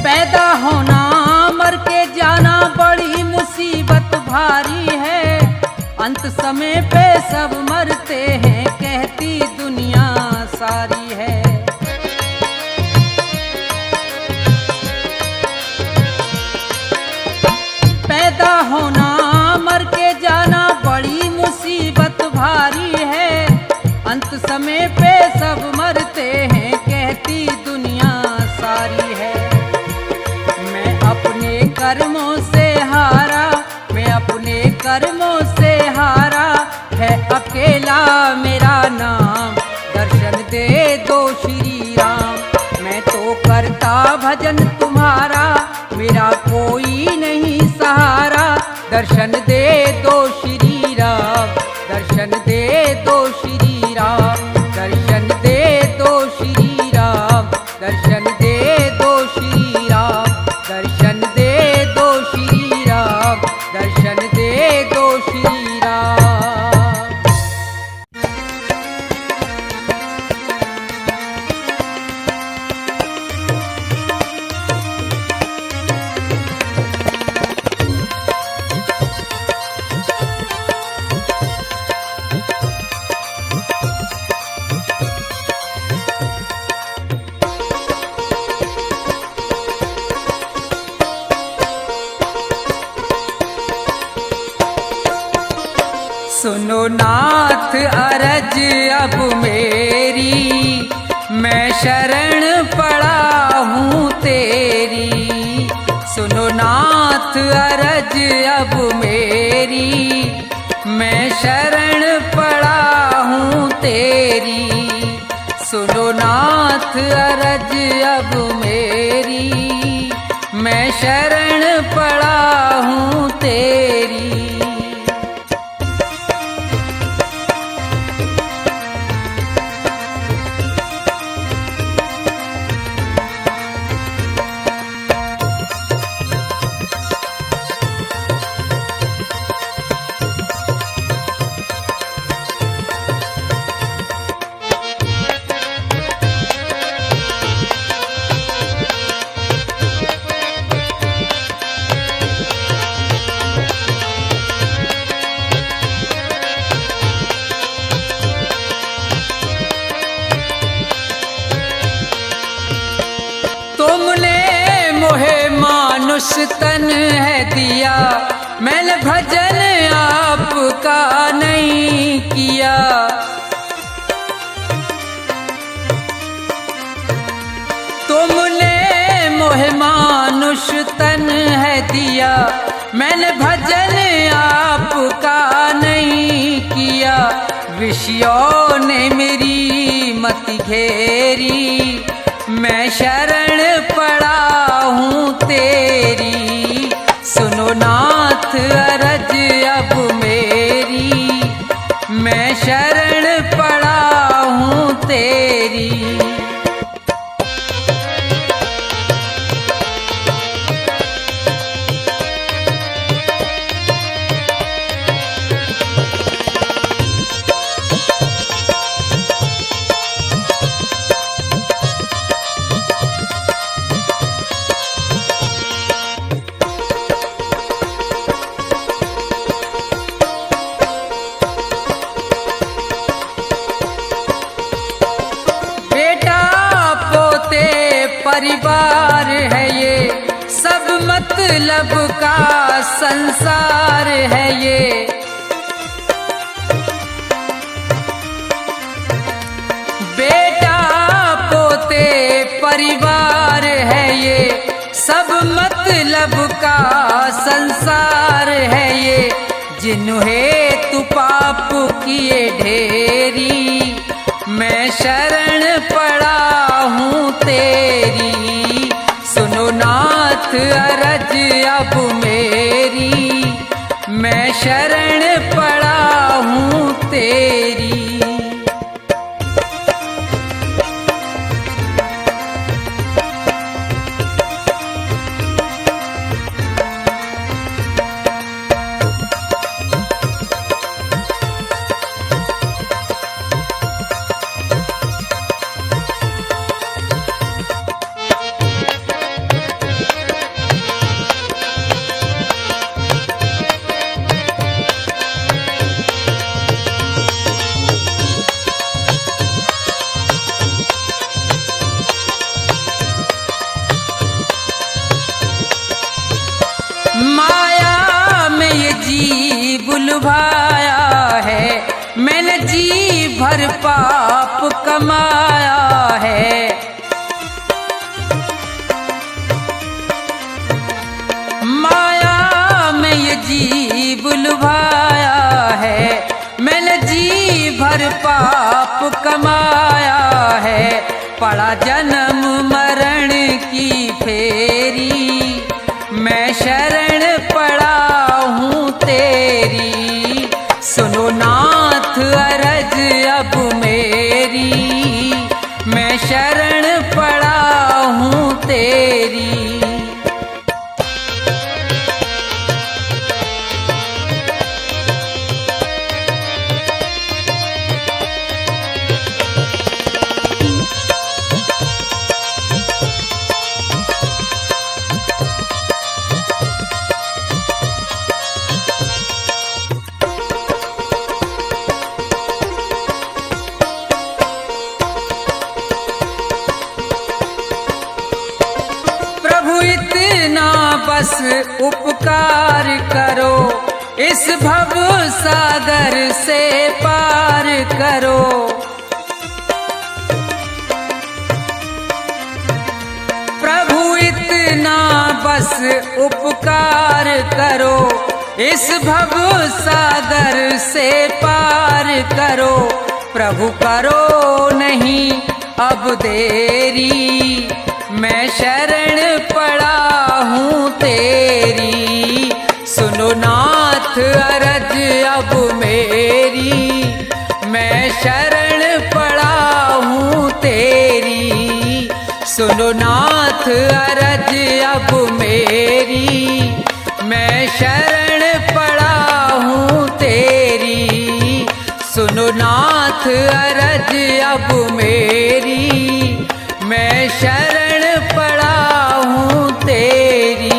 पैदा होना मर के जाना बड़ी मुसीबत भारी है, अंत समय पे सब मरते हैं, कहती दुनिया सारी है। पैदा होना मर के जाना बड़ी मुसीबत भारी है, अंत समय पे सब मरते हैं, कहती दुनिया सारी है। अपने कर्मों से हारा, मैं अपने कर्मों से हारा, है अकेला मेरा नाम, दर्शन दे दो श्री राम। मैं तो करता भजन तुम्हारा, मेरा कोई नहीं सहारा, दर्शन दे दो श्री राम, दर्शन दे दो श्री राम, दर्शन दे दो श्री राम, दर्शन दे दो श्री राम, दर्शन दे दो श्री राम, दर्शन दे दो श्री राम। सुनो नाथ अरज अब मेरी, मैं शरण पड़ा हूँ तेरी। सुनो नाथ अरज अब मेरी, मैं शरण पड़ा हूँ तेरी। सुनो नाथ अरज अब मेरी, मैं शरण पड़ा हूँ तेरी। मानुष तन है दिया, मैंने भजन आपका नहीं किया। तुमने मोहे मानुष तन है दिया, मैंने भजन आपका नहीं किया। विषयों ने मेरी मति घेरी, मैं शरण पड़ा हूँ तेरी। सुनो नाथ अरज अब मेरी, मैं शरण पड़ा हूँ तेरी। परिवार है ये, सब मतलब का संसार है ये। बेटा पोते परिवार है ये, सब मतलब का संसार है ये। जिन्हें तू पाप किए ढेरी, मैं शरण पड़ा हूँ तेरी। सुनो नाथ अरज अब मेरी, मैं शरण पड़ा हूँ तेरी। माया में ये जी बुलवाया है, मैंने जी भर पाप कमाया है। माया में ये जी बुलवाया है, मैंने जी भर पाप कमाया है। पड़ा जन्म मरण की फेरी, मैं शरण पड़ा हूँ तेरी। सुनो नाथ अरज अब मेरी, मैं शरण पड़ा हूँ तेरी। बस उपकार करो, इस भव सागर से पार करो। प्रभु इतना बस उपकार करो, इस भव सागर से पार करो। प्रभु करो नहीं अब देरी, मैं शरण पड़ा हूँ तेरी। सुनो नाथ अरज अब मेरी, मैं शरण पड़ा हूँ तेरी। सुनो नाथ अरज अब मेरी, मैं शरण पड़ा हूँ तेरी। सुनो नाथ अरज अब मेरी, मैं शरण पड़ा हूँ तेरी।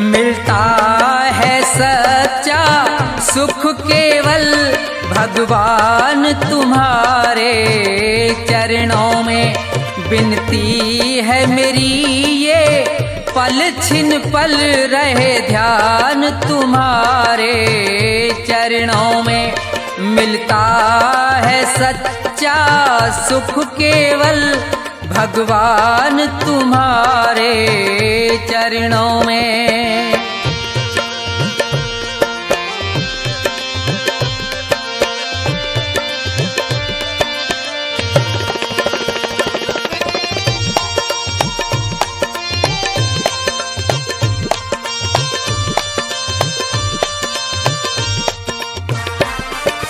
मिलता है सच्चा सुख केवल भगवान तुम्हारे चरणों में। विनती है मेरी ये पल छिन पल रहे ध्यान तुम्हारे चरणों में। मिलता है सच्चा सुख केवल भगवान तुम्हारे चरणों में।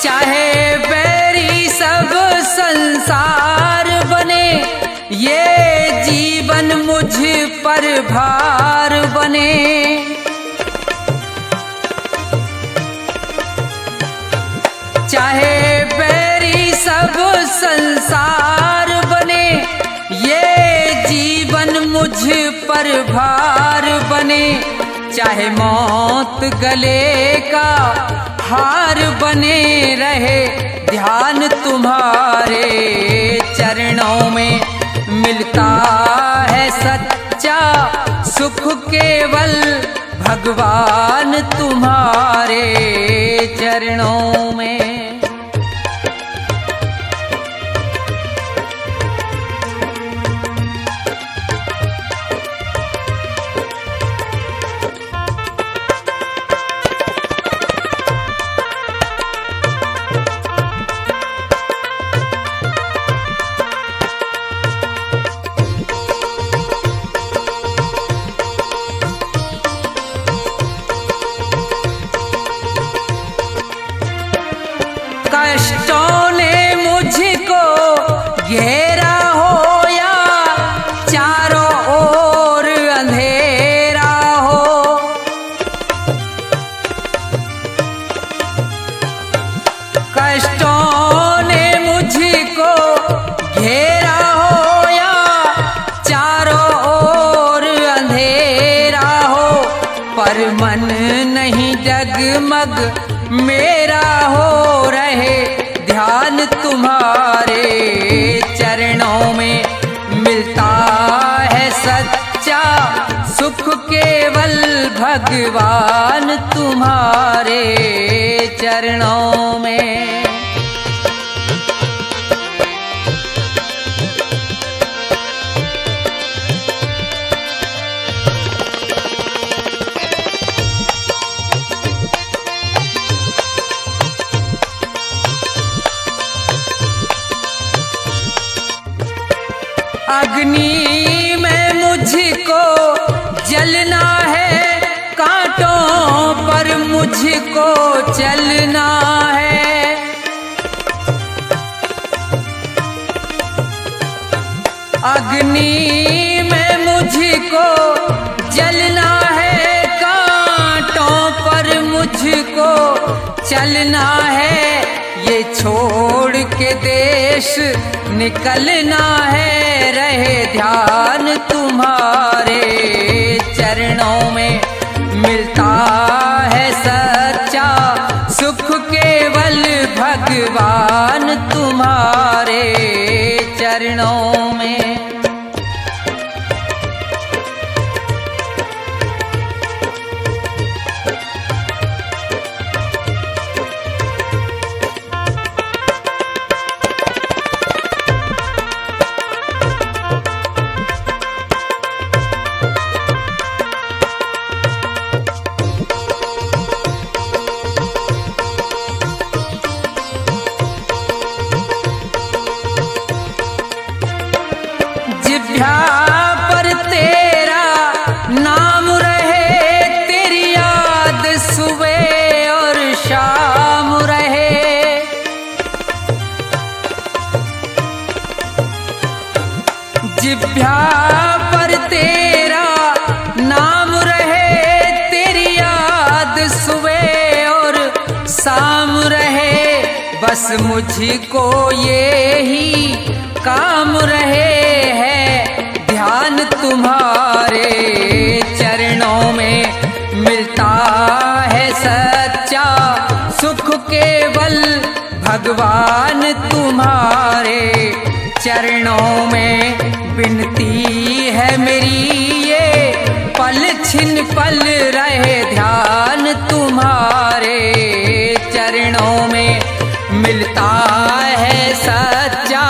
चाहे बैरी सब संसार बने, ये जीवन मुझ पर भार बने। चाहे बैरी सब संसार बने, ये जीवन मुझ पर भार बने। चाहे मौत गले का हार बने रहे, ध्यान तुम्हारे चरणों में। मिलता है सच्चा सुख केवल भगवान तुम्हारे चरणों में। कष्टों ने मुझको घेरा हो या चारों ओर अंधेरा हो। कष्टों ने मुझको घेरा हो या चारों ओर अंधेरा हो, पर मन नहीं जगमग मेरा हो रहे, ध्यान तुम्हारे चरणों में। मिलता है सच्चा सुख केवल भगवान तुम्हारे चरणों में। अग्नि में मुझको जलना है, कांटों पर मुझको चलना है। अग्नि में मुझको जलना है, चलना है, ये छोड़ के देश निकलना है, रहे ध्यान तुम्हारे चरणों में मिलता है सच्चा सुख, केवल भगवान तुम्हारे चरणों में। जिभ्या पर तेरा नाम रहे, तेरी याद सुबह और शाम रहे। जिभ्या पर तेरा नाम रहे, तेरी याद सुबह और शाम रहे, बस मुझको ये ही काम रहे है, ध्यान तुम्हारे चरणों में मिलता है सच्चा सुख, केवल भगवान तुम्हारे चरणों में। विनती है मेरी ये पल छिन पल रहे ध्यान तुम्हारे चरणों में, मिलता है सच्चा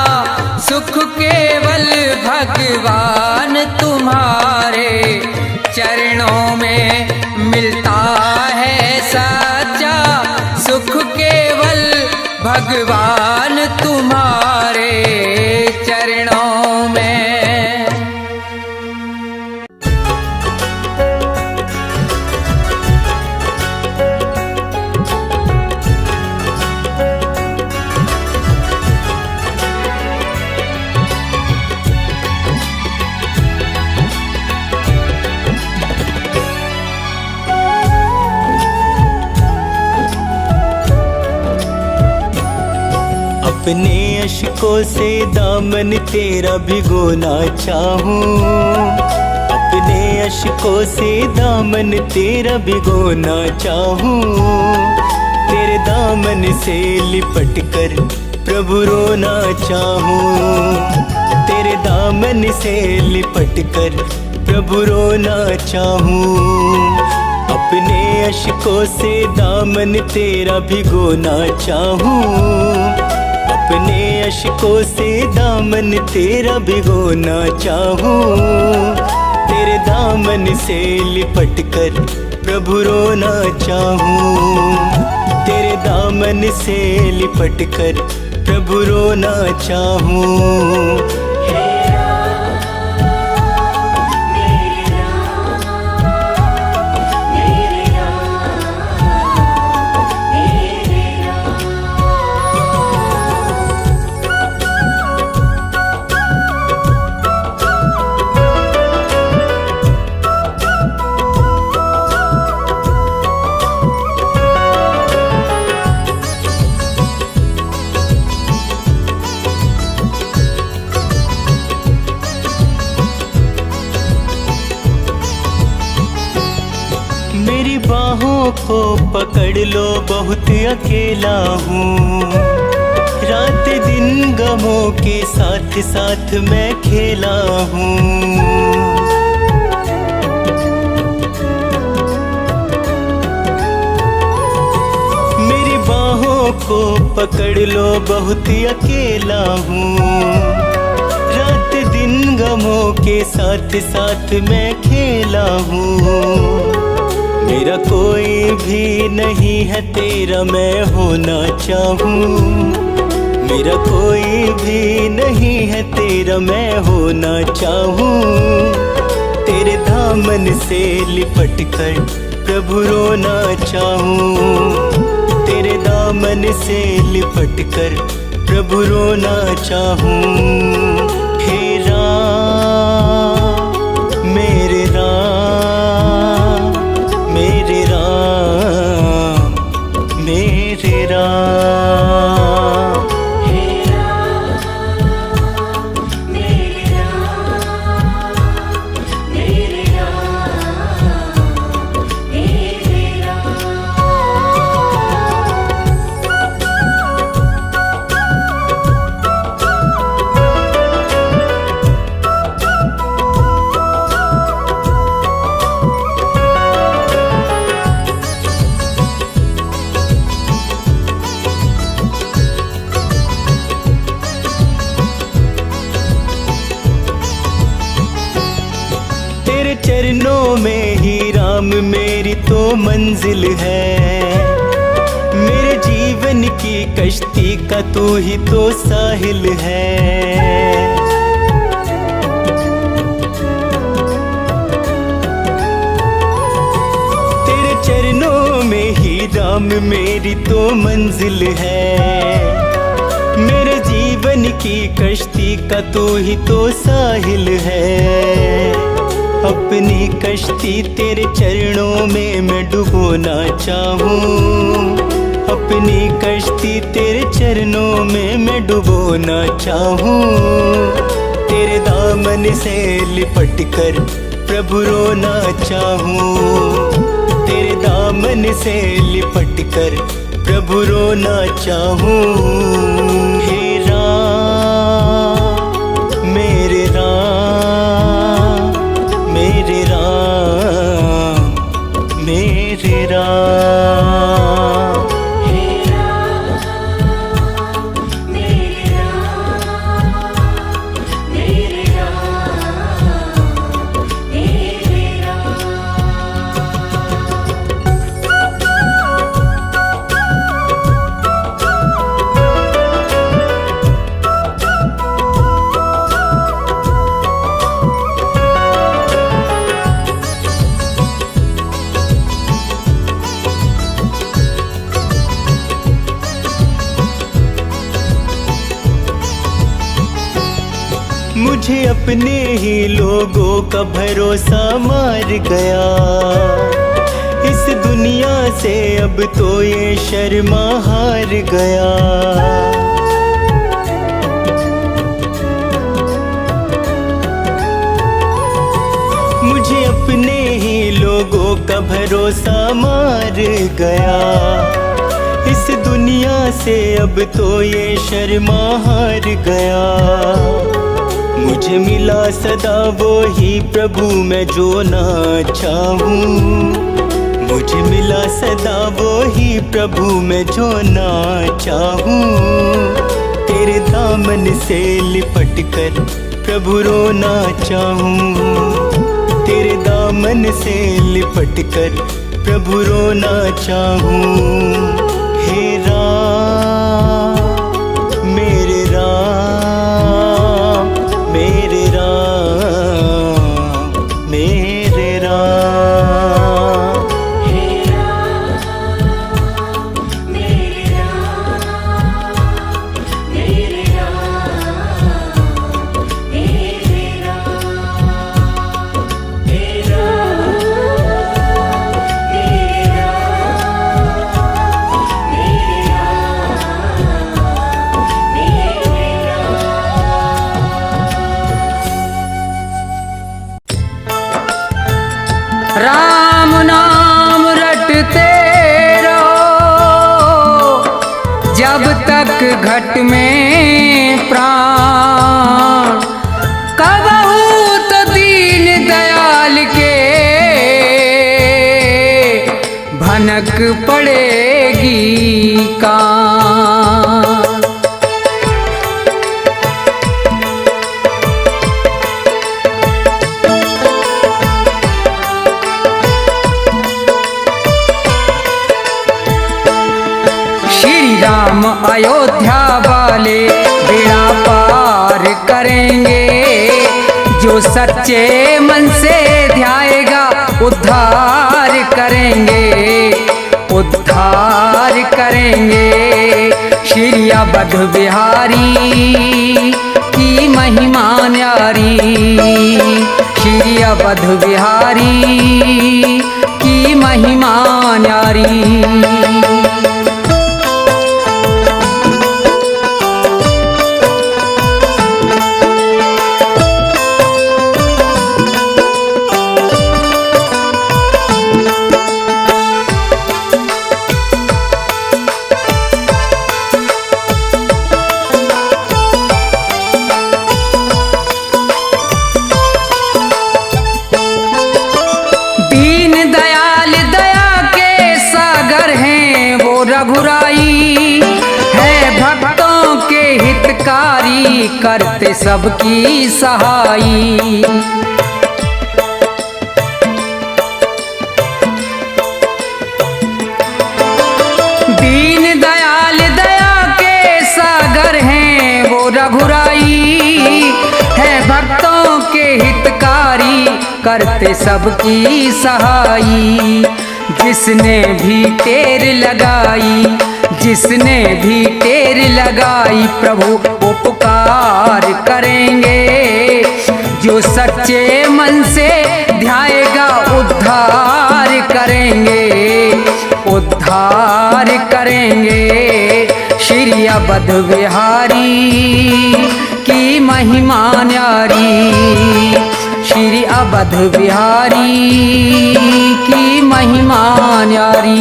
सुख, केवल भगवान तुम्हारे चरणों में मिलता है सच्चा सुख, केवल भगवान तुम्हारे चरणों में। अपने अश्कों से दामन तेरा भिगोना चाहूं, अपने अश्कों से दामन तेरा भिगोना चाहूं, तेरे दामन से लिपट कर प्रभु रोना चाहूं, तेरे दामन से लिपट कर प्रभु रोना चाहूं। अपने अश्कों से दामन तेरा भिगोना चाहूं, अपने अश्कों से दामन तेरा भिगोना चाहूं, तेरे दामन से लिपट कर प्रभु रोना चाहूं, तेरे दामन से लिपट कर प्रभु रोना चाहूं। मेरी बाहों को पकड़ लो, बहुत अकेला हूँ, रात दिन गमों के साथ साथ मैं खेला हूँ। मेरी बाहों को पकड़ लो, बहुत अकेला हूँ, रात दिन गमों के साथ साथ मैं खेला हूँ। मेरा कोई भी नहीं है तेरा मैं होना चाहूँ, मेरा कोई भी नहीं है तेरा मैं होना चाहूँ, तेरे दामन से लिपट कर प्रभु रोना चाहूँ, तेरे दामन से लिपट कर प्रभु रोना चाहूँ। हे राम मेरे राम, मेरे राम मेरे चरणों में ही राम मेरी तो मंजिल है। मेरे जीवन की कश्ती का तू ही तो साहिल है। तेरे चरणों में ही राम मेरी तो मंजिल है। मेरे जीवन की कश्ती का तू ही तो साहिल है। अपनी कश्ती तेरे चरणों में मैं डुबोना चाहूँ। अपनी कश्ती तेरे चरणों में मैं डुबोना चाहूँ। तेरे दामन से लिपट कर प्रभु रोना चाहूँ। तेरे दामन से लिपट कर प्रभु रोना चाहूँ। हे राम मेरे राम मेरे राम मेरे राम। मुझे अपने ही लोगों का भरोसा मार गया। इस दुनिया से अब तो ये शर्मा हार गया। मुझे अपने ही लोगों का भरोसा मार गया। इस दुनिया से अब तो ये शर्मा हार गया। मुझे मिला सदा वो ही प्रभु मैं जो ना चाहूँ। मुझे मिला सदा वो ही प्रभु मैं जो ना चाहूँ। तेरे दामन से लिपट कर प्रभु रोना चाहूँ। तेरे दामन से लिपट कर प्रभु रोना चाहूँ। हे राम मेरे राम मेरे राम मेरे राम। हे राम मेरे राम मेरे राम मेरे राम। हे राम मेरे राम मेरे राम नाम रटते रहो जब तक घट में प्राण। कबहू तो दीन दयाल के भनक पड़ेगी कान। राम अयोध्या वाले बेड़ा पार करेंगे। जो सच्चे मन से ध्याएगा उद्धार करेंगे उद्धार करेंगे। श्री अवध बिहारी की महिमा न्यारी। श्री अवध बिहारी की महिमा न्यारी। रघुराई है भक्तों के हितकारी करते सबकी सहाई। दीन दयाल दया के सागर हैं वो रघुराई, है भक्तों के हितकारी करते सबकी सहाई। जिसने भी टेर लगाई, जिसने भी टेर लगाई प्रभु उपकार करेंगे। जो सच्चे मन से ध्याएगा उद्धार करेंगे, उद्धार करेंगे। श्री अवध बिहारी की महिमा न्यारी, श्री अवध बिहारी की महिमा न्यारी।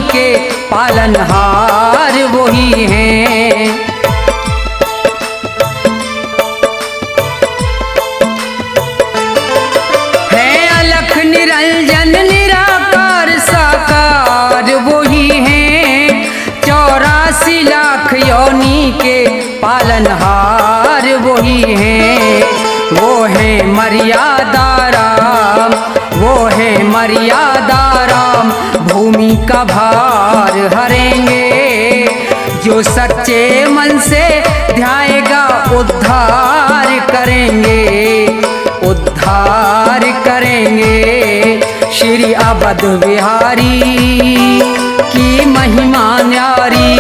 के पालनहार वही हैं। है अलख निरंजन निराकार साकार वही हैं। 84 लाख योनि के पालनहार वही हैं। वो है मर्यादा राम, वो है मर्यादा राम, भूमि का भार हरेंगे। जो सच्चे मन से ध्याएगा उद्धार करेंगे, उद्धार करेंगे। श्री अवध बिहारी की महिमा न्यारी,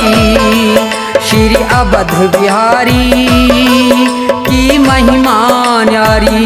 श्री अवध बिहारी की महिमा न्यारी।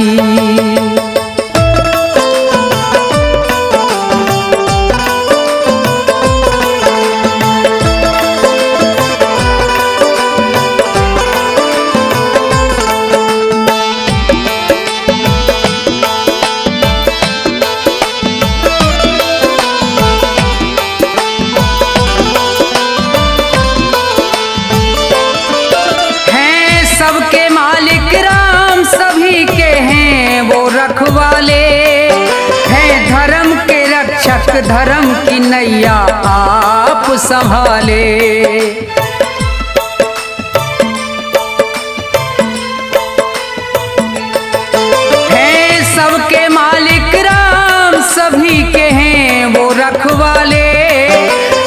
सबके मालिक राम सभी के हैं वो रखवाले, हैं धर्म के रक्षक धर्म की नैया आप संभाले। हैं सबके मालिक राम सभी के हैं वो रखवाले,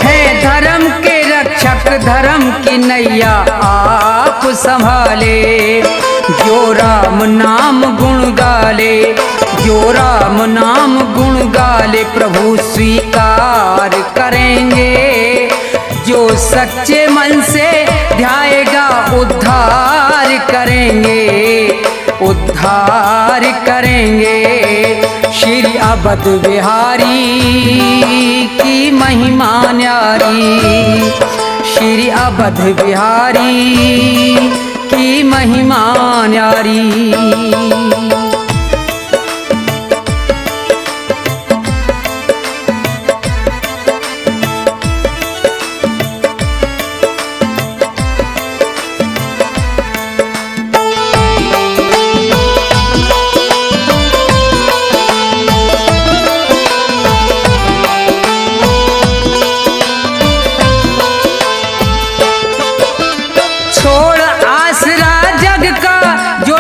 हैं धर्म के रक्षक धर्म की नैया आप संभाले। जो राम नाम गुण गाले, जो राम नाम गुण गाले प्रभु स्वीकार करेंगे। जो सच्चे मन से ध्याएगा उद्धार करेंगे, उद्धार करेंगे। श्री अवध बिहारी की महिमा न्यारी, श्री अवध बिहारी की महिमा न्यारी।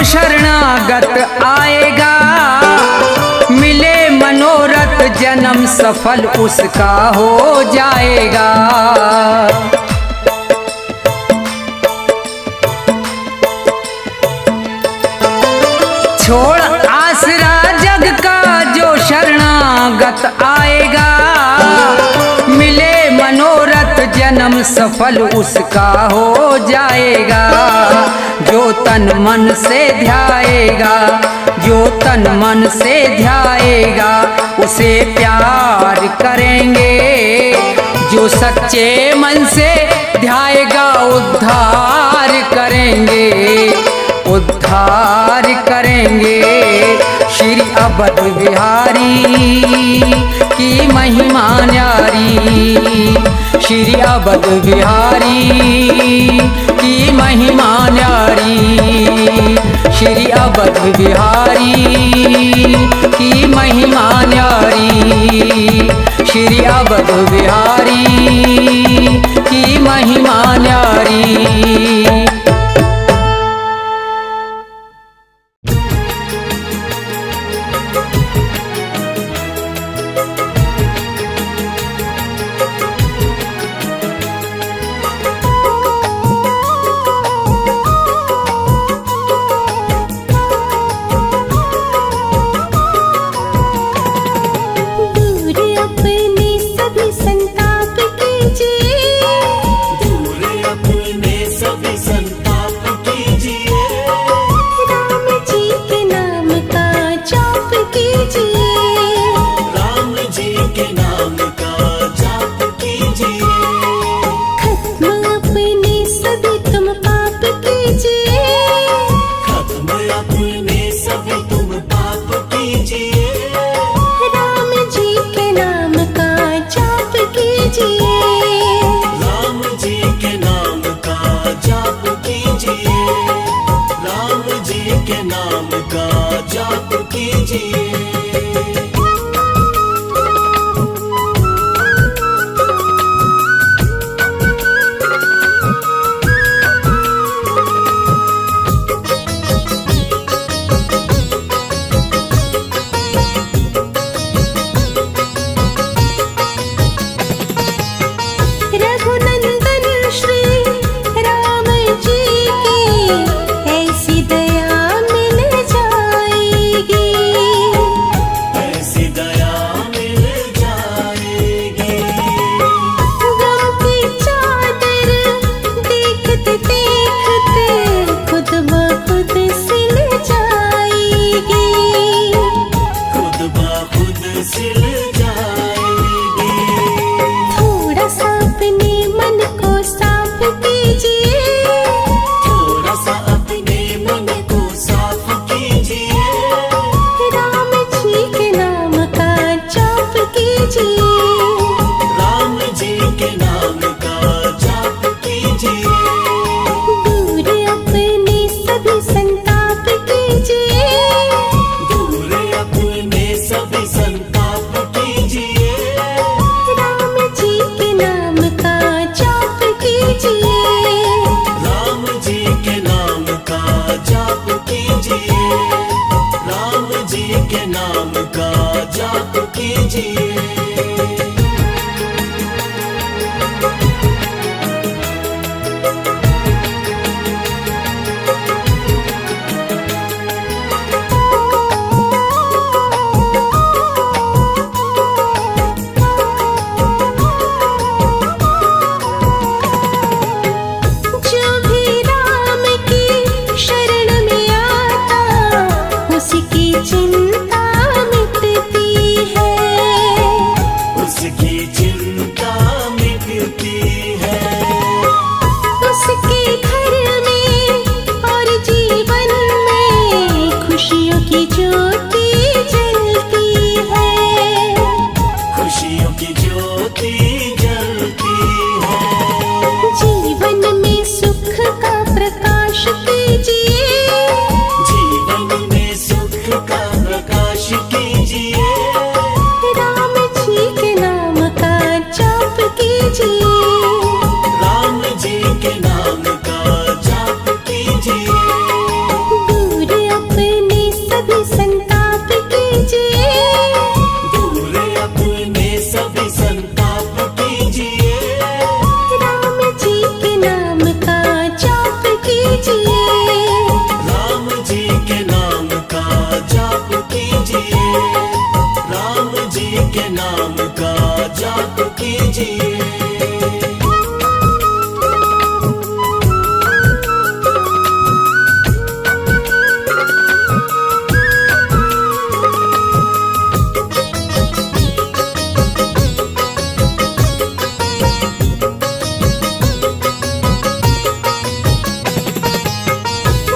शरणागत आएगा मिले मनोरथ जन्म सफल उसका हो जाएगा। छोड़ आसरा जग का जो शरणागत आएगा, मिले मनोरथ जन्म सफल उसका हो जाएगा। जो तन मन से ध्याएगा, जो तन मन से ध्याएगा उसे प्यार करेंगे। जो सच्चे मन से ध्याएगा उद्धार करेंगे, उद्धार करेंगे। श्री अवध बिहारी की महिमा न्यारी, श्री अवध बिहारी की महिमा न्यारी, श्री अवध बिहारी की महिमा न्यारी, श्री अवध बिहारी की महिमा न्यारी।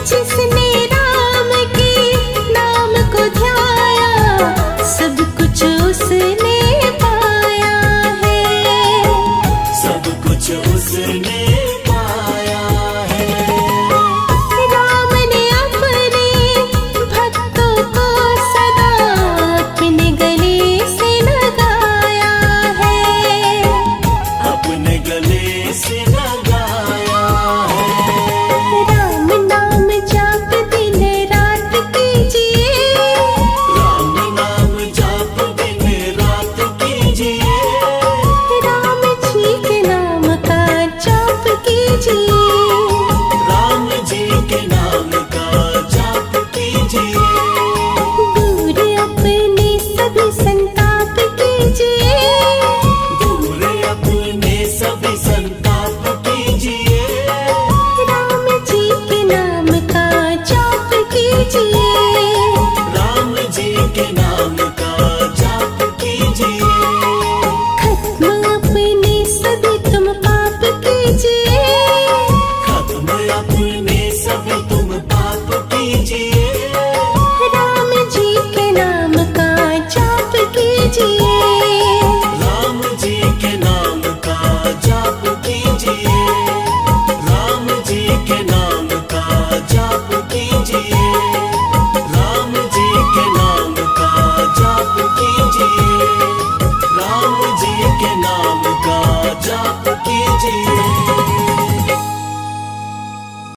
जिसने राम के नाम को ध्याया के नाम का जाप कीजिए। दूर अपने सभी संताप कीजिए। दूर अपने सभी संताप कीजिए। राम जी के नाम का जाप कीजिए। राम जी के नाम का जाप कीजिए। खत्म अपने सभी तुम पाप कीजिए। खत्म अपने सभी तुम पाप कीजिए।